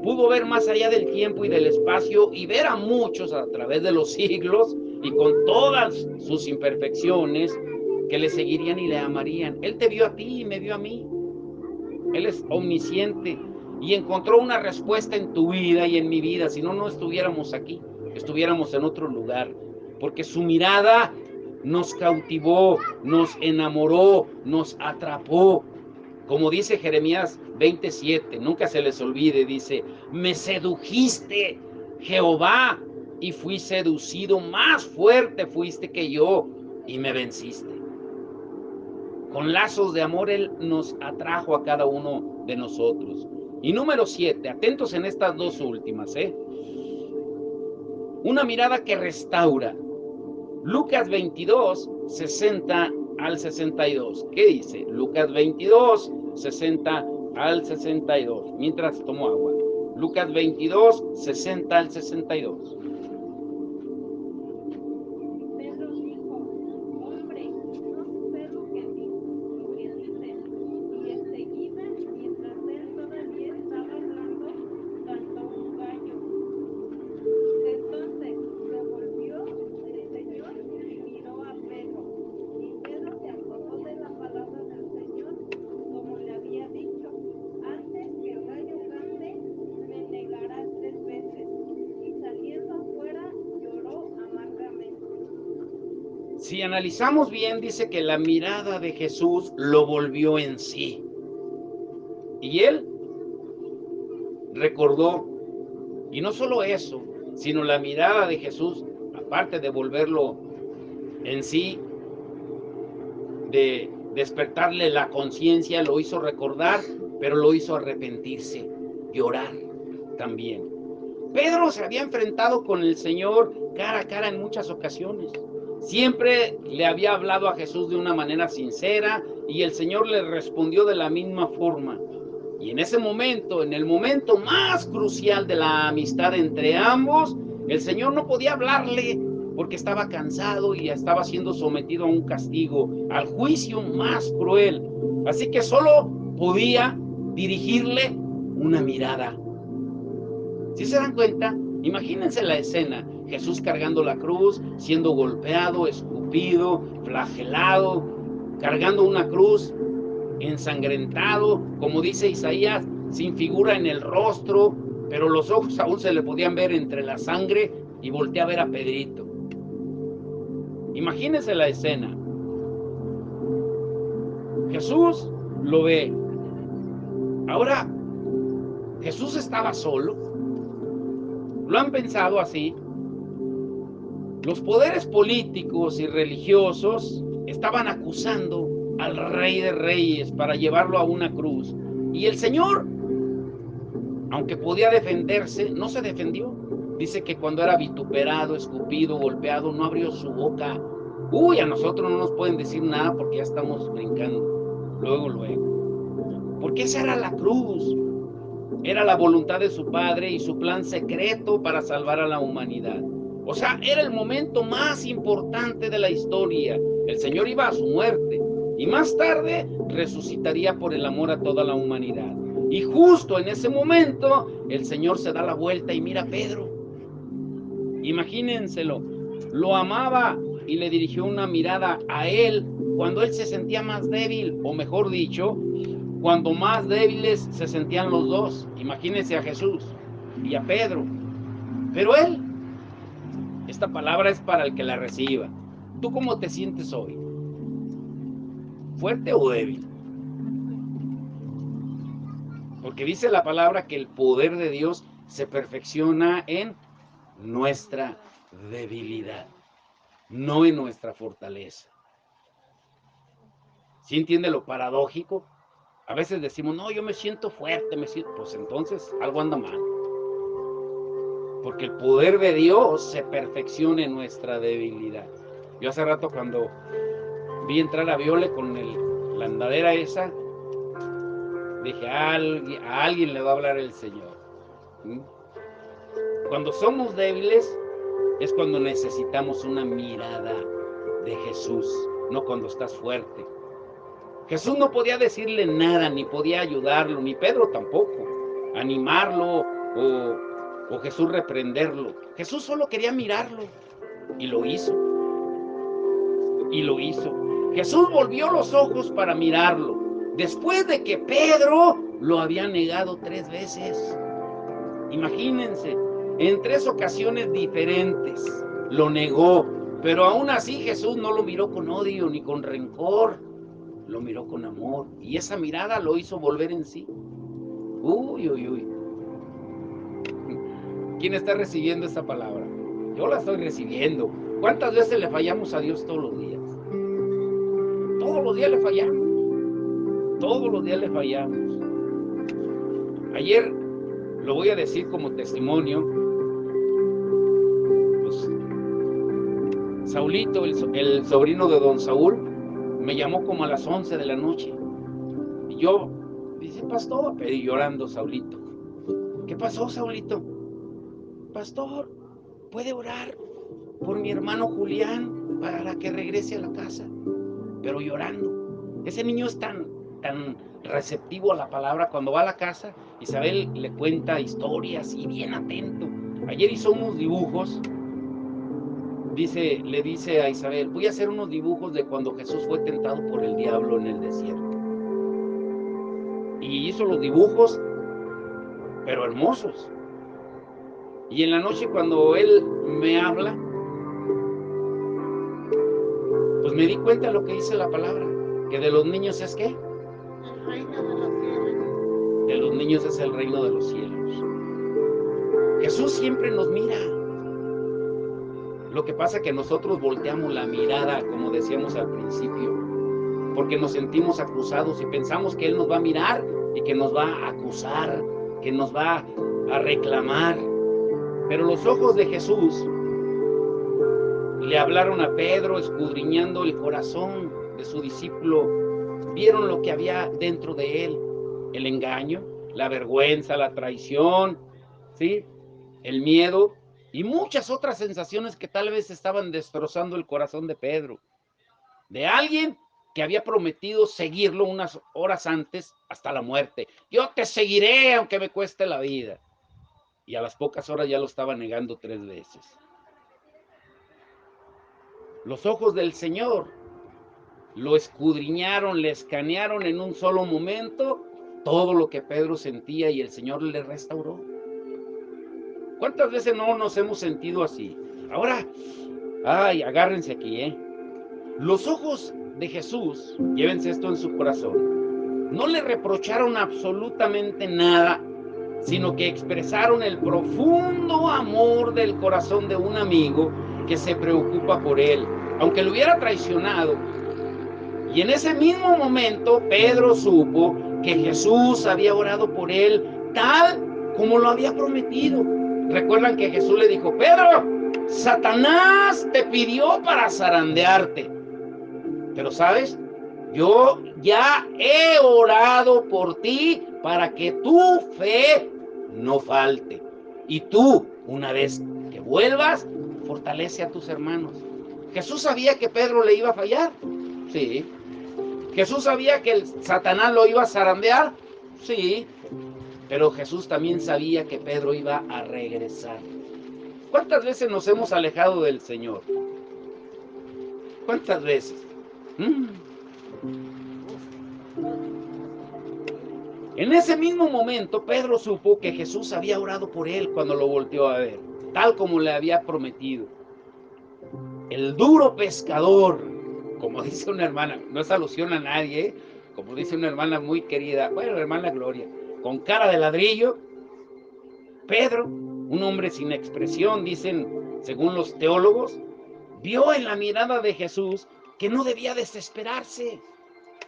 A: pudo ver más allá del tiempo y del espacio y ver a muchos a través de los siglos y con todas sus imperfecciones que le seguirían y le amarían. Él te vio a ti y me vio a mí. Él es omnisciente y encontró una respuesta en tu vida y en mi vida. Si no, no estuviéramos aquí, estuviéramos en otro lugar, porque su mirada nos cautivó, nos enamoró, nos atrapó. Como dice Jeremías 27, nunca se les olvide, dice, me sedujiste, Jehová, y fui seducido, más fuerte fuiste que yo, y me venciste. Con lazos de amor Él nos atrajo a cada uno de nosotros. Y número 7, atentos en estas dos últimas, una mirada que restaura. Lucas 22, 60 al 62. ¿Qué dice? Lucas 22, 60 al 62. Mientras tomo agua. Lucas 22, 60 al 62.
D: Pedro dijo, hombre, no sé lo que dices. Y enseguida, mientras él todavía estaba hablando, cantó un gallo. Entonces se volvió el Señor y miró a Pedro. Y Pedro se acordó de la palabra del Señor, como le había dicho, antes que el gallo cante, me negarás 3 veces. Y saliendo afuera, lloró amargamente.
A: Si analizamos bien, dice que la mirada de Jesús lo volvió en sí. Y él recordó, y no solo eso, sino la mirada de Jesús, aparte de volverlo en sí, de despertarle la conciencia, lo hizo recordar, pero lo hizo arrepentirse, llorar también. Pedro se había enfrentado con el Señor cara a cara en muchas ocasiones. Siempre le había hablado a Jesús de una manera sincera y el Señor le respondió de la misma forma. Y en ese momento, en el momento más crucial de la amistad entre ambos, el Señor no podía hablarle porque estaba cansado y estaba siendo sometido a un castigo, al juicio más cruel. Así que solo podía dirigirle una mirada. ¿Sí se dan cuenta? Imagínense la escena, Jesús cargando la cruz, siendo golpeado, escupido, flagelado, cargando una cruz, ensangrentado, como dice Isaías, sin figura en el rostro, pero los ojos aún se le podían ver entre la sangre, y voltea a ver a Pedrito. Imagínense la escena. Jesús lo ve. Ahora, Jesús estaba solo. ¿Lo han pensado así? Los poderes políticos y religiosos estaban acusando al Rey de Reyes para llevarlo a una cruz. Y el Señor, aunque podía defenderse, no se defendió. Dice que cuando era vituperado, escupido, golpeado, no abrió su boca. Uy, a nosotros no nos pueden decir nada porque ya estamos brincando. Luego. Porque esa era la cruz. Era la voluntad de su Padre y su plan secreto para salvar a la humanidad. O sea, era el momento más importante de la historia. El Señor iba a su muerte y más tarde resucitaría por el amor a toda la humanidad. Y justo en ese momento, el Señor se da la vuelta y mira a Pedro. Imagínenselo, lo amaba y le dirigió una mirada a él cuando él se sentía más débil, o mejor dicho, cuando más débiles se sentían los dos. Imagínense a Jesús y a Pedro. Pero él, esta palabra es para el que la reciba. ¿Tú cómo te sientes hoy? ¿Fuerte o débil? Porque dice la palabra que el poder de Dios se perfecciona en nuestra debilidad, no en nuestra fortaleza. ¿Sí entiende lo paradójico? A veces decimos, no, yo me siento fuerte, pues entonces algo anda mal. Porque el poder de Dios se perfecciona en nuestra debilidad. Yo hace rato cuando vi entrar a Viole con la andadera esa, dije, a alguien le va a hablar el Señor. ¿Mm? Cuando somos débiles es cuando necesitamos una mirada de Jesús, no cuando estás fuerte. Jesús no podía decirle nada, ni podía ayudarlo, ni Pedro tampoco, animarlo o Jesús reprenderlo. Jesús solo quería mirarlo y lo hizo. Y lo hizo. Jesús volvió los ojos para mirarlo, después de que Pedro lo había negado 3 veces. Imagínense, en 3 ocasiones diferentes lo negó, pero aún así Jesús no lo miró con odio ni con rencor, lo miró con amor, y esa mirada lo hizo volver en sí. Uy, uy, uy. ¿Quién está recibiendo esta palabra? Yo la estoy recibiendo. ¿Cuántas veces le fallamos a Dios todos los días? Todos los días le fallamos. Todos los días le fallamos. Ayer, lo voy a decir como testimonio, pues, Saulito, el sobrino de don Saúl, me llamó como a las 11 de la noche. Y yo, dice, pastor, pedí llorando Saulito. ¿Qué pasó, Saulito? Pastor, ¿puede orar por mi hermano Julián para que regrese a la casa? Pero llorando. Ese niño es tan receptivo a la palabra. Cuando va a la casa, Isabel le cuenta historias y bien atento. Ayer hizo unos dibujos. Le dice a Isabel, voy a hacer unos dibujos de cuando Jesús fue tentado por el diablo en el desierto. Y hizo los dibujos, pero hermosos. Y en la noche cuando él me habla, pues me di cuenta de lo que dice la palabra, que de los niños es ¿qué?
E: El reino de los cielos.
A: De los niños es el reino de los cielos. Jesús siempre nos mira. Lo que pasa es que nosotros volteamos la mirada, como decíamos al principio, porque nos sentimos acusados y pensamos que Él nos va a mirar y que nos va a acusar, que nos va a reclamar. Pero los ojos de Jesús le hablaron a Pedro, escudriñando el corazón de su discípulo. Vieron lo que había dentro de él: el engaño, la vergüenza, la traición, ¿sí? El miedo y muchas otras sensaciones que tal vez estaban destrozando el corazón de Pedro, de alguien que había prometido seguirlo unas horas antes hasta la muerte. Yo te seguiré aunque me cueste la vida. Y a las pocas horas ya lo estaba negando 3 veces. Los ojos del Señor lo escudriñaron, le escanearon en un solo momento todo lo que Pedro sentía y el Señor le restauró. ¿Cuántas veces no nos hemos sentido así? Ahora, ay, agárrense aquí, Los ojos de Jesús, llévense esto en su corazón, no le reprocharon absolutamente nada, sino que expresaron el profundo amor del corazón de un amigo que se preocupa por él, aunque lo hubiera traicionado. Y en ese mismo momento, Pedro supo que Jesús había orado por él tal como lo había prometido. Recuerdan que Jesús le dijo: Pedro, Satanás te pidió para zarandearte, pero ¿sabes? Yo ya he orado por ti para que tu fe no falte. Y tú, una vez que vuelvas, fortalece a tus hermanos. ¿Jesús sabía que Pedro le iba a fallar? Sí. ¿Jesús sabía que el Satanás lo iba a zarandear? Sí. Pero Jesús también sabía que Pedro iba a regresar. ¿Cuántas veces nos hemos alejado del Señor? ¿Cuántas veces? En ese mismo momento, Pedro supo que Jesús había orado por él cuando lo volteó a ver, tal como le había prometido. El duro pescador, como dice una hermana, no es alusión a nadie, como dice una hermana muy querida, bueno, la hermana Gloria, con cara de ladrillo, Pedro, un hombre sin expresión, dicen, según los teólogos, vio en la mirada de Jesús que no debía desesperarse,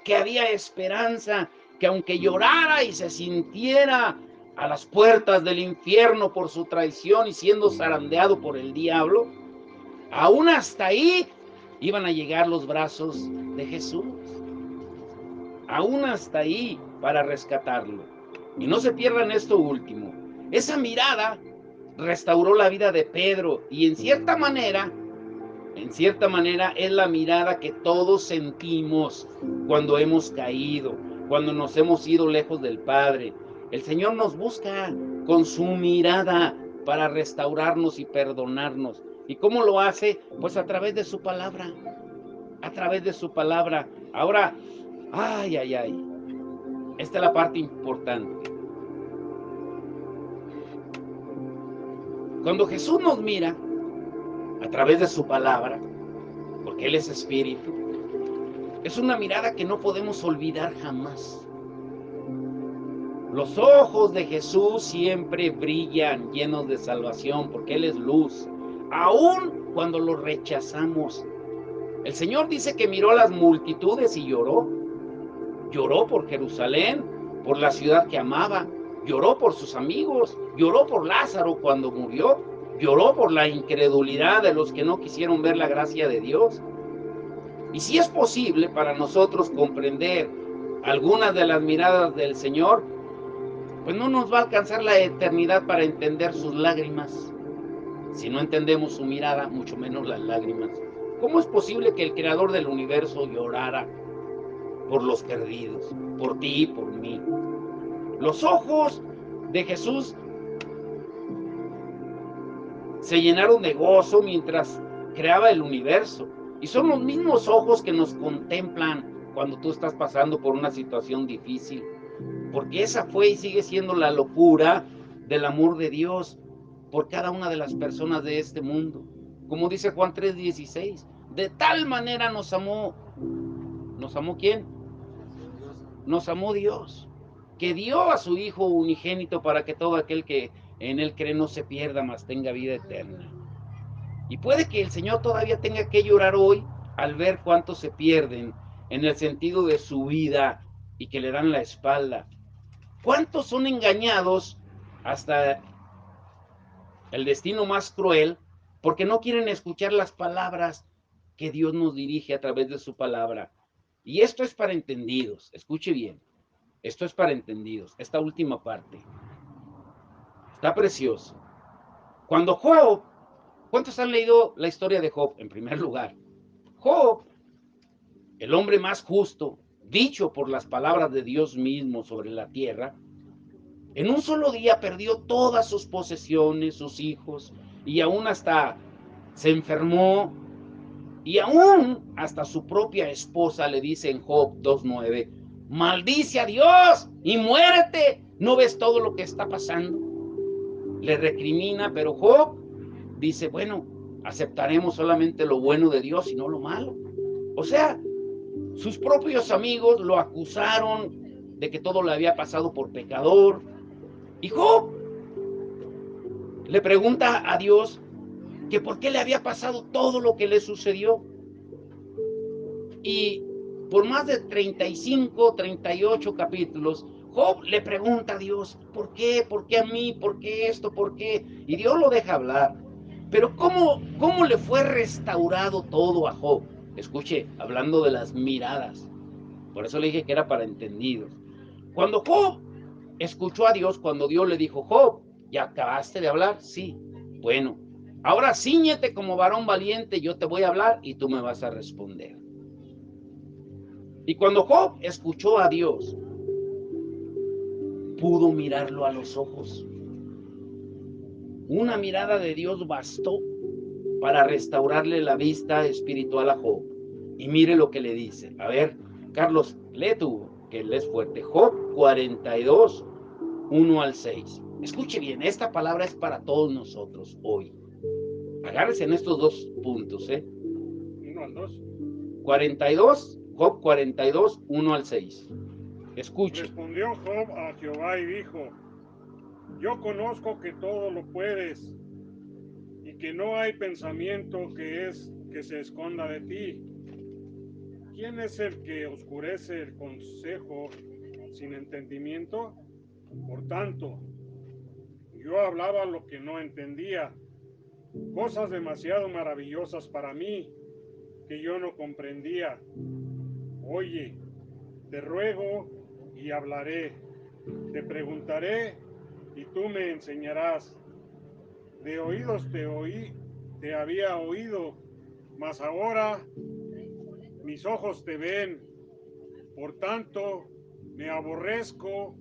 A: que había esperanza, que aunque llorara y se sintiera a las puertas del infierno por su traición y siendo zarandeado por el diablo, aún hasta ahí iban a llegar los brazos de Jesús. Aún hasta ahí para rescatarlo. Y no se pierdan esto último. Esa mirada restauró la vida de Pedro y en cierta manera es la mirada que todos sentimos cuando hemos caído, cuando nos hemos ido lejos del Padre. El Señor nos busca con su mirada para restaurarnos y perdonarnos. ¿Y cómo lo hace? Pues a través de su palabra. A través de su palabra. Ahora, ay. Esta es la parte importante. Cuando Jesús nos mira a través de su palabra, porque Él es espíritu, es una mirada que no podemos olvidar jamás. Los ojos de Jesús siempre brillan llenos de salvación, porque Él es luz, aun cuando lo rechazamos. El Señor dice que miró a las multitudes y lloró. Lloró por Jerusalén, por la ciudad que amaba, lloró por sus amigos, lloró por Lázaro cuando murió, lloró por la incredulidad de los que no quisieron ver la gracia de Dios. Y si es posible para nosotros comprender algunas de las miradas del Señor, pues no nos va a alcanzar la eternidad para entender sus lágrimas. Si no entendemos su mirada, mucho menos las lágrimas. ¿Cómo es posible que el creador del universo llorara por los perdidos, por ti y por mí? Los ojos de Jesús se llenaron de gozo mientras creaba el universo. Y son los mismos ojos que nos contemplan cuando tú estás pasando por una situación difícil. Porque esa fue y sigue siendo la locura del amor de Dios por cada una de las personas de este mundo. Como dice Juan 3:16, de tal manera nos amó. ¿Nos amó quién? Nos amó Dios, que dio a su Hijo unigénito para que todo aquel que en Él cree no se pierda, mas tenga vida eterna. Y puede que el Señor todavía tenga que llorar hoy al ver cuántos se pierden en el sentido de su vida y que le dan la espalda. ¿Cuántos son engañados hasta el destino más cruel porque no quieren escuchar las palabras que Dios nos dirige a través de su palabra? Y esto es para entendidos, escuche bien, esto es para entendidos, esta última parte. Está precioso. Cuando Job, ¿cuántos han leído la historia de Job? En primer lugar, Job, el hombre más justo, dicho por las palabras de Dios mismo sobre la tierra, en un solo día perdió todas sus posesiones, sus hijos, y aún hasta se enfermó Y aún hasta su propia esposa le dice en Job 2:9, maldice a Dios y muérete. ¿No ves todo lo que está pasando? Le recrimina, pero Job dice, bueno, aceptaremos solamente lo bueno de Dios y no lo malo. O sea, sus propios amigos lo acusaron de que todo le había pasado por pecador. Y Job le pregunta a Dios que por qué le había pasado todo lo que le sucedió. Y por más de 35, 38 capítulos, Job le pregunta a Dios, ¿por qué? ¿Por qué a mí? ¿Por qué esto? ¿Por qué? Y Dios lo deja hablar. Pero ¿cómo le fue restaurado todo a Job? Escuche, hablando de las miradas. Por eso le dije que era para entendidos. Cuando Job escuchó a Dios, cuando Dios le dijo, Job, ¿ya acabaste de hablar? Sí. Bueno, ahora cíñete como varón valiente, yo te voy a hablar y tú me vas a responder. Y cuando Job escuchó a Dios, pudo mirarlo a los ojos. Una mirada de Dios bastó para restaurarle la vista espiritual a Job. Y mire lo que le dice. A ver, Carlos, lee tú, que lees fuerte. Job 42, 1 al 6. Escuche bien, esta palabra es para todos nosotros hoy. Agárrese en estos dos puntos,
B: 1 al 2.
A: 42, Job 42, 1 al 6. Escuche.
B: Respondió Job a Jehová y dijo, yo conozco que todo lo puedes y que no hay pensamiento que se esconda de ti. ¿Quién es el que oscurece el consejo sin entendimiento? Por tanto, yo hablaba lo que no entendía, cosas demasiado maravillosas para mí que yo no comprendía. Oye, te ruego y hablaré, te preguntaré y tú me enseñarás. De oídos te había oído, mas ahora mis ojos te ven. Por tanto, me aborrezco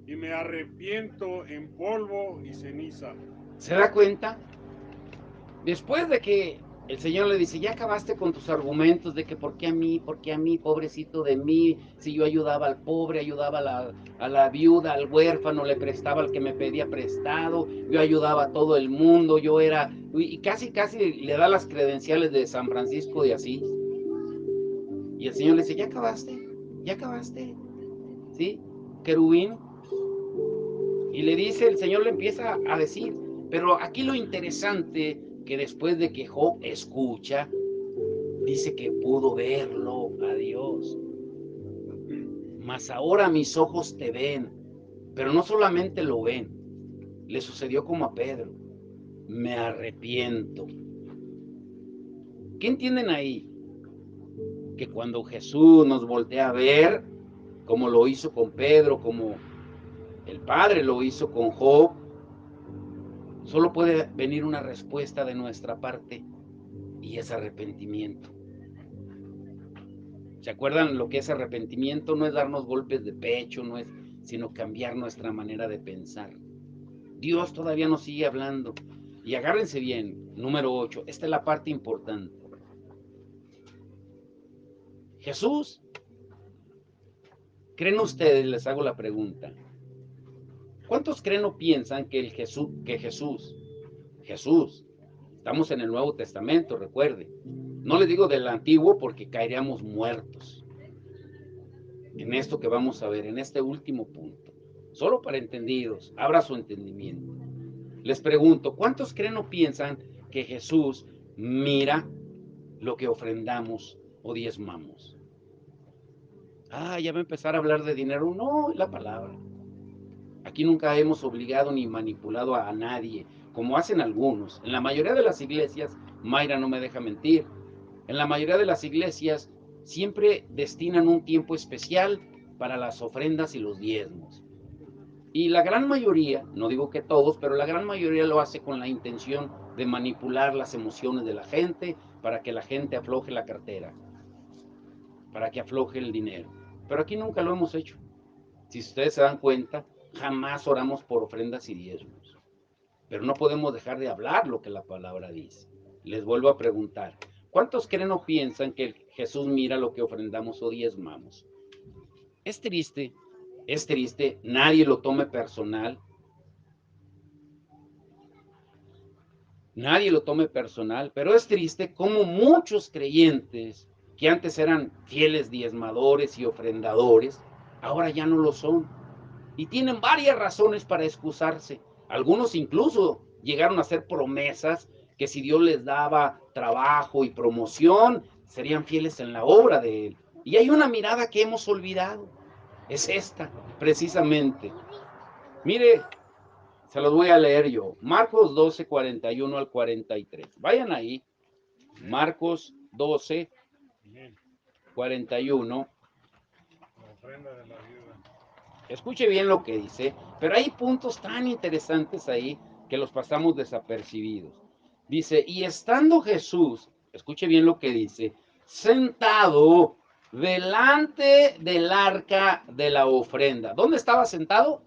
B: y me arrepiento en polvo y ceniza.
A: ¿Se da cuenta? Después de que el Señor le dice, ya acabaste con tus argumentos de que por qué a mí, pobrecito de mí, si yo ayudaba al pobre, ayudaba a la viuda, al huérfano, le prestaba al que me pedía prestado, yo ayudaba a todo el mundo, yo era, y casi le da las credenciales de San Francisco de Asís. Y el Señor le dice, ya acabaste, ¿sí? Querubín. Y le dice, el Señor le empieza a decir, pero aquí lo interesante, que después de que Job escucha, dice que pudo verlo a Dios. Mas ahora mis ojos te ven, pero no solamente lo ven, le sucedió como a Pedro, me arrepiento. ¿Qué entienden ahí? Que cuando Jesús nos voltea a ver, como lo hizo con Pedro, como el Padre lo hizo con Job, solo puede venir una respuesta de nuestra parte y es arrepentimiento. ¿Se acuerdan lo que es arrepentimiento? No es darnos golpes de pecho, no es, sino cambiar nuestra manera de pensar. Dios todavía nos sigue hablando. Y agárrense bien, número 8, esta es la parte importante. Jesús, ¿creen ustedes, les hago la pregunta, cuántos creen o piensan que Jesús, estamos en el Nuevo Testamento, recuerde, no les digo del Antiguo porque caeríamos muertos en esto que vamos a ver, en este último punto, solo para entendidos, abra su entendimiento. Les pregunto, ¿cuántos creen o piensan que Jesús mira lo que ofrendamos o diezmamos? Ya va a empezar a hablar de dinero. No, es la palabra. Aquí nunca hemos obligado ni manipulado a nadie, como hacen algunos. En la mayoría de las iglesias, Mayra no me deja mentir, en la mayoría de las iglesias siempre destinan un tiempo especial para las ofrendas y los diezmos. Y la gran mayoría, no digo que todos, pero la gran mayoría lo hace con la intención de manipular las emociones de la gente para que la gente afloje la cartera, para que afloje el dinero. Pero aquí nunca lo hemos hecho. Si ustedes se dan cuenta, jamás oramos por ofrendas y diezmos. Pero no podemos dejar de hablar lo que la palabra dice. Les vuelvo a preguntar, ¿Cuántos creen o piensan que Jesús mira lo que ofrendamos o diezmamos? Es triste, nadie lo tome personal. Nadie lo tome personal, pero es triste como muchos creyentes que antes eran fieles diezmadores y ofrendadores, ahora ya no lo son. Y tienen varias razones para excusarse. Algunos incluso llegaron a hacer promesas que si Dios les daba trabajo y promoción, serían fieles en la obra de Él. Y hay una mirada que hemos olvidado. Es esta, precisamente. Mire, se los voy a leer yo. Marcos 12, 41 al 43. Vayan ahí. Marcos 12, 41.
B: La ofrenda de la viuda.
A: Escuche bien lo que dice, pero hay puntos tan interesantes ahí que los pasamos desapercibidos. Dice, y estando Jesús, escuche bien lo que dice, sentado delante del arca de la ofrenda. ¿Dónde estaba sentado?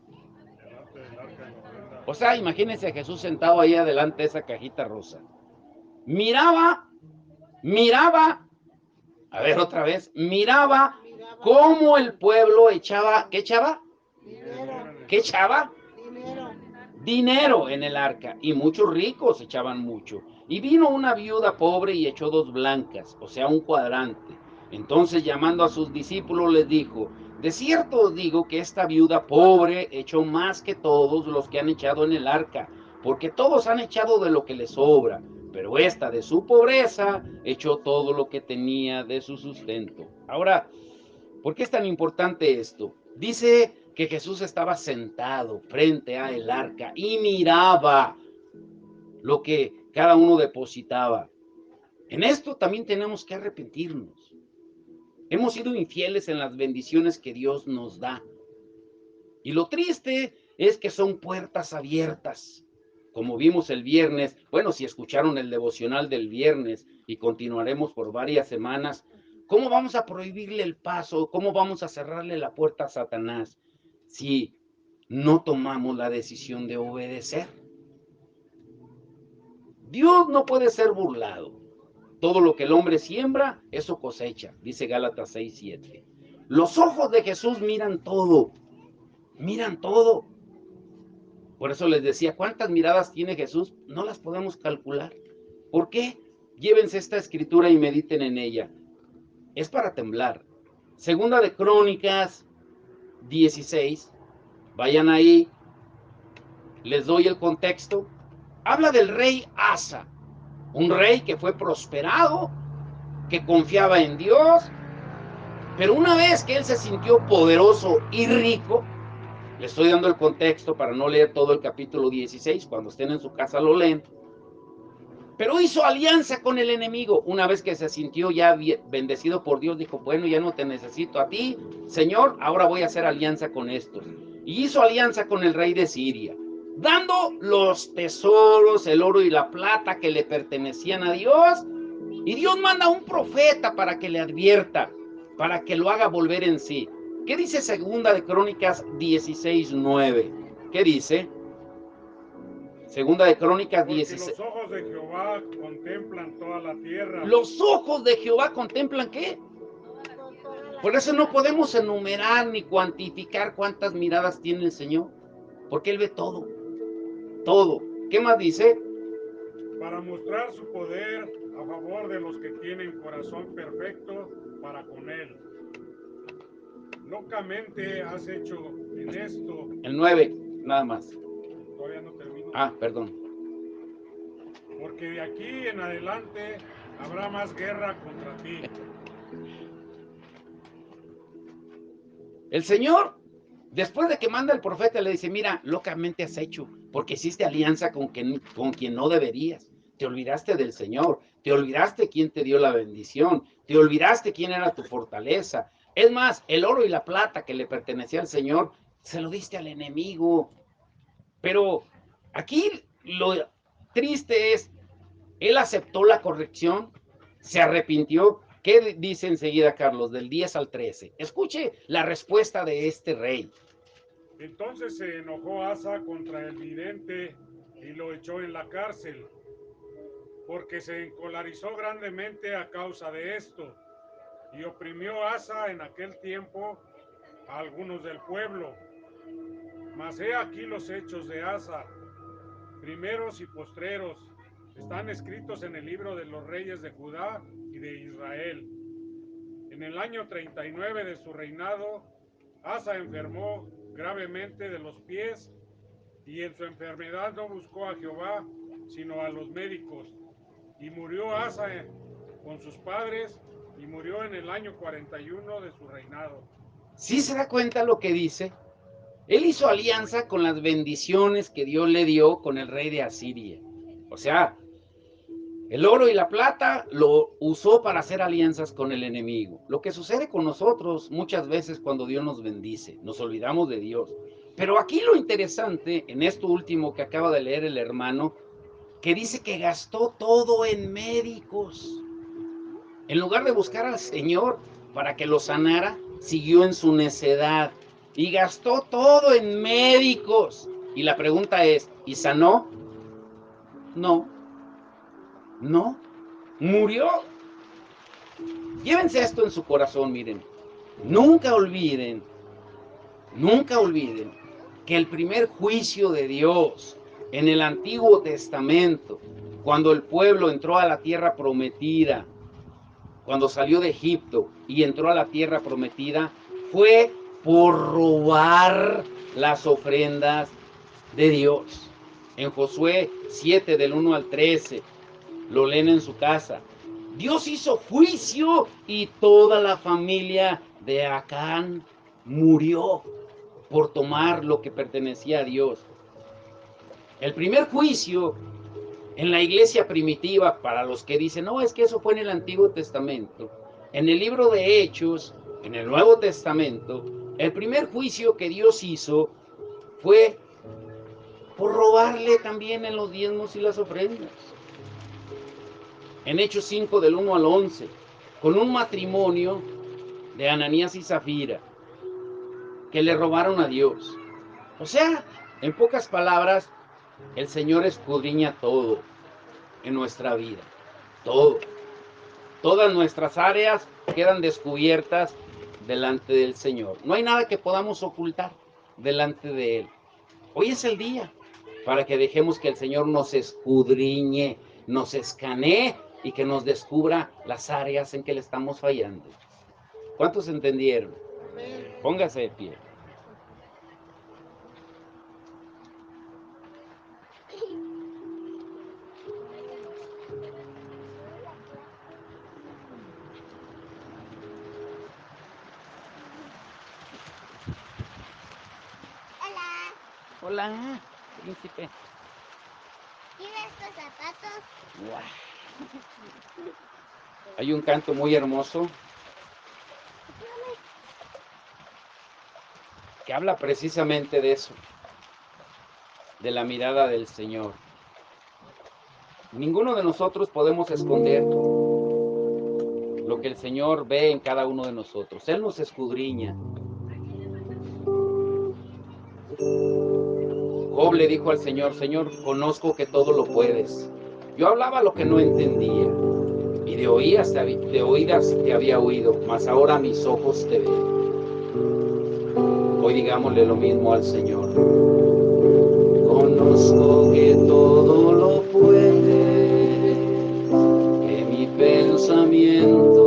B: Delante del arca de la ofrenda.
A: O sea, imagínense a Jesús sentado ahí adelante de esa cajita rosa. Miraba, a ver otra vez, miraba cómo el pueblo echaba, ¿qué echaba?
E: Dinero.
A: ¿Qué echaba?
E: Dinero.
A: Dinero en el arca, y muchos ricos echaban mucho. Y vino una viuda pobre y echó 2 blancas, o sea, un cuadrante. Entonces, llamando a sus discípulos, les dijo, de cierto os digo que esta viuda pobre echó más que todos los que han echado en el arca, porque todos han echado de lo que les sobra, pero esta de su pobreza echó todo lo que tenía de su sustento. Ahora, ¿por qué es tan importante esto? Dice que Jesús estaba sentado frente a el arca y miraba lo que cada uno depositaba. En esto también tenemos que arrepentirnos. Hemos sido infieles en las bendiciones que Dios nos da. Y lo triste es que son puertas abiertas. Como vimos el viernes, bueno, si escucharon el devocional del viernes y continuaremos por varias semanas, ¿cómo vamos a prohibirle el paso? ¿Cómo vamos a cerrarle la puerta a Satanás si no tomamos la decisión de obedecer? Dios no puede ser burlado. Todo lo que el hombre siembra, eso cosecha, dice Gálatas 6:7. Los ojos de Jesús miran todo. Miran todo. Por eso les decía, ¿cuántas miradas tiene Jesús? No las podemos calcular. ¿Por qué? Llévense esta escritura y mediten en ella. Es para temblar. Segunda de Crónicas 16. Vayan ahí. Les doy el contexto. Habla del rey Asa. Un rey que fue prosperado, que confiaba en Dios. Pero una vez que él se sintió poderoso y rico, le estoy dando el contexto para no leer todo el capítulo 16, cuando estén en su casa lo leen. Pero hizo alianza con el enemigo. Una vez que se sintió ya bendecido por Dios, dijo, bueno, ya no te necesito a ti, Señor, ahora voy a hacer alianza con estos. Y hizo alianza con el rey de Siria, dando los tesoros, el oro y la plata que le pertenecían a Dios. Y Dios manda a un profeta para que le advierta, para que lo haga volver en sí. ¿Qué dice Segunda de Crónicas 16:9? ¿Qué dice? Segunda de Crónicas
B: Porque
A: 16.
B: los ojos de Jehová contemplan toda la tierra.
A: Los ojos de Jehová contemplan ¿qué? Por eso no podemos enumerar ni cuantificar cuántas miradas tiene el Señor, porque Él ve todo, todo. ¿Qué más dice?
B: Para mostrar su poder a favor de los que tienen corazón perfecto para con Él. Locamente has hecho en esto.
A: El 9, nada más.
B: Todavía no termino.
A: Ah, perdón.
B: Porque de aquí en adelante habrá más guerra contra ti.
A: El Señor, después de que manda el profeta, le dice, mira, locamente has hecho, porque hiciste alianza con quien no deberías. Te olvidaste del Señor, te olvidaste quién te dio la bendición, te olvidaste quién era tu fortaleza. Es más, el oro y la plata que le pertenecía al Señor, se lo diste al enemigo. Pero aquí lo triste es, él aceptó la corrección, se arrepintió. ¿Qué dice enseguida, Carlos? Del 10 al 13. Escuche la respuesta de este rey.
B: Entonces se enojó Asa contra el vidente y lo echó en la cárcel. porque se encolarizó grandemente a causa de esto, y oprimió Asa en aquel tiempo a algunos del pueblo. Mas he aquí los hechos de Asa, primeros y postreros, están escritos en el libro de los reyes de Judá y de Israel. En el año 39 de su reinado, Asa enfermó gravemente de los pies, y en su enfermedad no buscó a Jehová, sino a los médicos. Y murió Asa con sus padres, y murió en el año 41 de su reinado.
A: ¿Sí se da cuenta lo que dice? Él hizo alianza con las bendiciones que Dios le dio con el rey de Asiria. O sea, el oro y la plata lo usó para hacer alianzas con el enemigo. Lo que sucede con nosotros muchas veces cuando Dios nos bendice, nos olvidamos de Dios. Pero aquí lo interesante, en esto último que acaba de leer el hermano, que dice que gastó todo en médicos. En lugar de buscar al Señor para que lo sanara, siguió en su necedad y gastó todo en médicos. Y la pregunta es, ¿y sanó? No, no, murió. Llévense esto en su corazón, miren. Nunca olviden que el primer juicio de Dios en el Antiguo Testamento, cuando el pueblo entró a la tierra prometida, cuando salió de Egipto y entró a la tierra prometida, fue por robar las ofrendas de Dios. En Josué 7 del 1 al 13, lo leen en su casa. Dios hizo juicio y toda la familia de Acán murió por tomar lo que pertenecía a Dios. El primer juicio en la iglesia primitiva, para los que dicen, no, es que eso fue en el Antiguo Testamento, en el libro de Hechos, en el Nuevo Testamento, el primer juicio que Dios hizo fue por robarle también en los diezmos y las ofrendas. En Hechos 5 del 1 al 11, con un matrimonio de Ananías y Zafira, que le robaron a Dios. O sea, en pocas palabras, el Señor escudriña todo en nuestra vida, todo. Todas nuestras áreas quedan descubiertas delante del Señor. No hay nada que podamos ocultar delante de Él. Hoy es el día para que dejemos que el Señor nos escudriñe, nos escanee y que nos descubra las áreas en que le estamos fallando. ¿Cuántos entendieron?
E: Amén.
A: Póngase de pie.
E: Hola.
A: Hola, príncipe.
E: ¿Tienes estos zapatos?
A: Guau. Hay un canto muy hermoso que habla precisamente de eso, de la mirada del Señor. Ninguno de nosotros podemos esconder lo que el Señor ve en cada uno de nosotros. Él nos escudriña. Job le dijo al Señor, Señor, conozco que todo lo puedes. Yo hablaba lo que no entendía, y de oídas te había oído, mas ahora mis ojos te ven. Hoy digámosle lo mismo al Señor. Conozco que todo lo puede, que mi pensamiento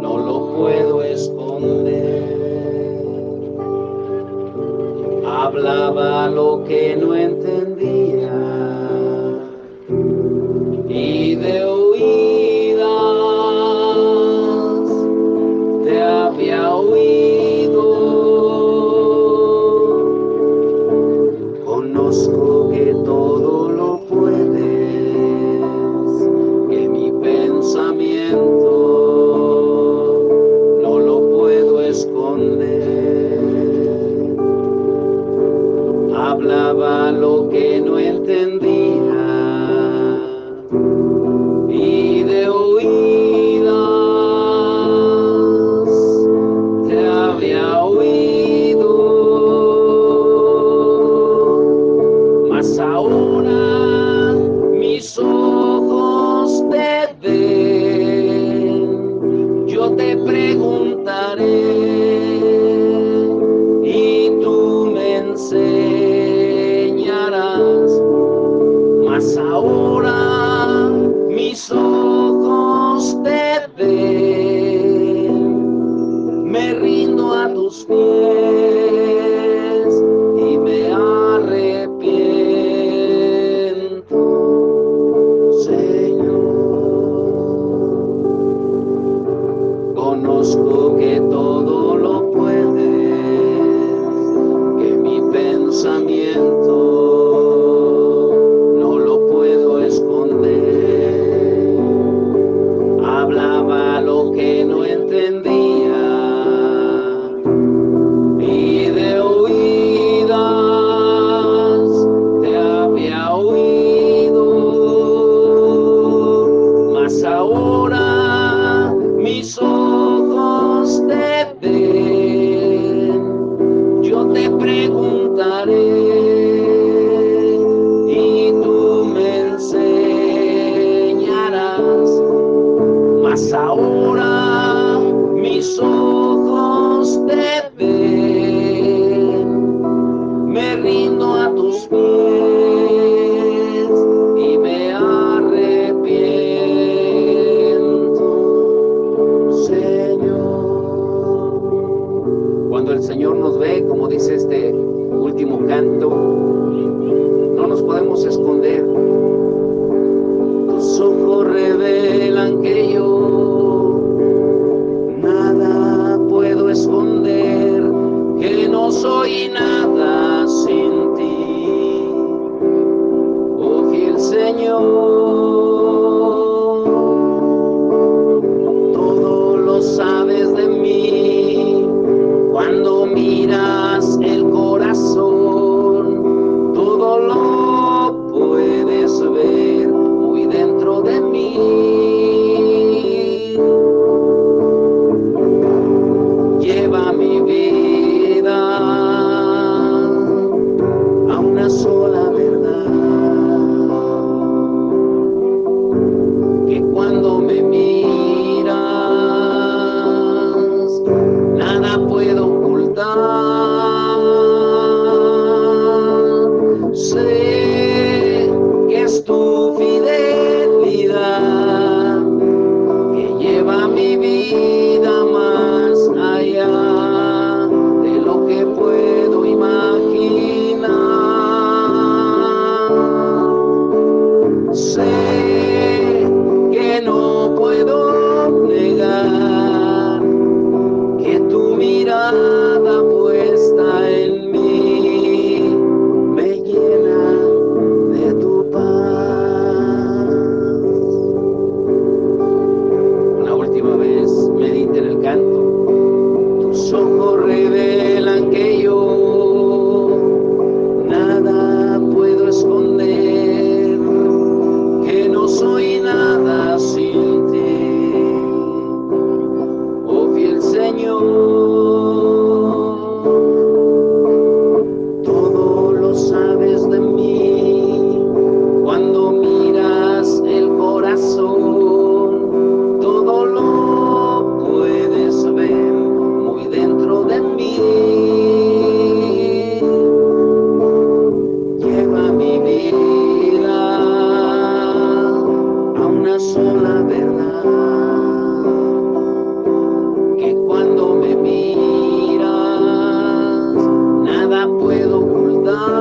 A: no lo puedo esconder. Hablaba lo que no entendía y de oídas te había oído. Conozco que todo lo puedes, que mi pensamiento no lo puedo esconder. Hablaba lo que no entendía y de oídas te había oído, mas ahora mis podemos esconder. Tus ojos revelan que yo nada puedo esconder, que no soy nada sin ti, oh fiel Señor. Todo lo sabes de mí, cuando miras el corazón, todo lo puedes ver muy dentro de mí. Lleva mi vida a una sola verdad, que cuando me miras nada puedo ocultar. Sé que es tu fidelidad que lleva mi vida más allá de lo que puedo imaginar. Sé que no puedo negar que tu mirada puesta en mí me llena de tu paz. Una última vez, medita en el canto. Tus ojos revelan que yo nada puedo esconder, que no soy nada sin ti, oh fiel Señor. Todo lo sabes de mí, cuando miras el corazón, todo lo puedes ver muy dentro de mí. Lleva mi vida a una sola verdad, que cuando me miras nada puedo ocultar.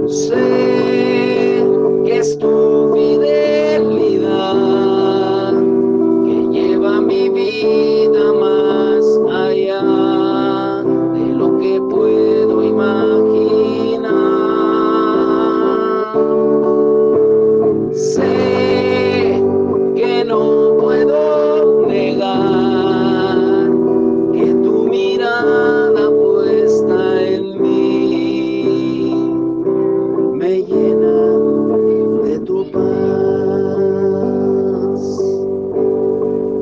A: Sé que es tu fidelidad que lleva mi vida más allá de lo que puedo imaginar. Sé que no puedo negar que tu mirada puesta en mí me llena de tu paz,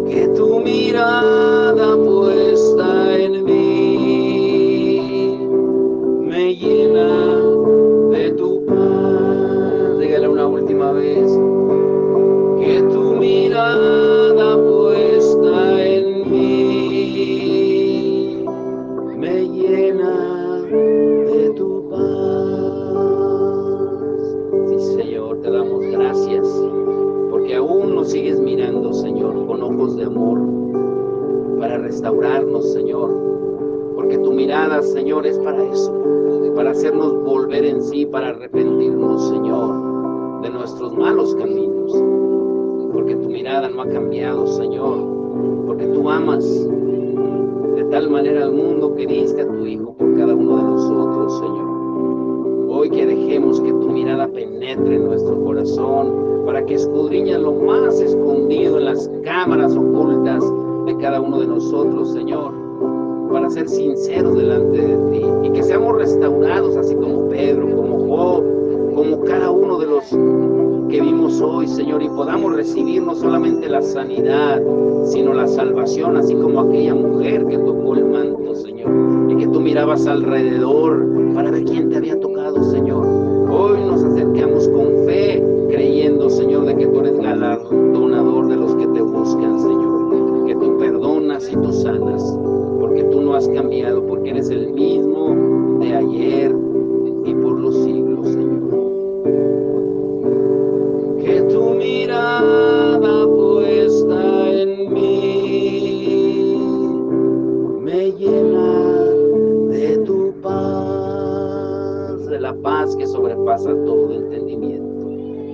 A: que tu mirada puesta en mí me llena de tu paz. Dígale una última vez, que tu mirada puesta en mí me llena de tu paz. Sí, Señor, te damos gracias, porque aún nos sigues mirando, Señor, con ojos de amor, para restaurarnos, Señor, porque tu mirada, Señor, es para eso, para hacernos volver en sí, para arrepentirnos, Señor, de nuestros malos caminos, porque tu mirada no ha cambiado, Señor, porque tú amas de tal manera al mundo que diste a tu Hijo por cada uno de nosotros, Señor. Hoy que dejemos que tu mirada penetre en nuestro corazón, para que escudriñe lo más escondido en las cámaras ocultas de cada uno de nosotros, Señor, para ser sinceros delante de ti, y que seamos restaurados así como Pedro, como Job, como cada uno de los que vimos hoy, Señor, y podamos recibir no solamente la sanidad, sino la salvación, así como aquella mujer que tocó el manto, Señor, y que tú mirabas alrededor para ver quién te había tocado, Señor. Hoy nos acercamos con fe, creyendo, Señor, de que tú eres galardonador de los que te buscan, Señor, que tú perdonas y tú sanas, porque tú no has cambiado, porque eres el mismo de ayer y por los siglos, Señor. Que tu mirada puesta en mí me llena de tu paz.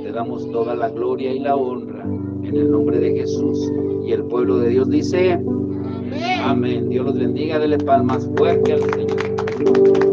A: Te damos toda la gloria y la honra en el nombre de Jesús. Y el pueblo de Dios dice, amén. Dios los bendiga, denle palmas fuerte al Señor.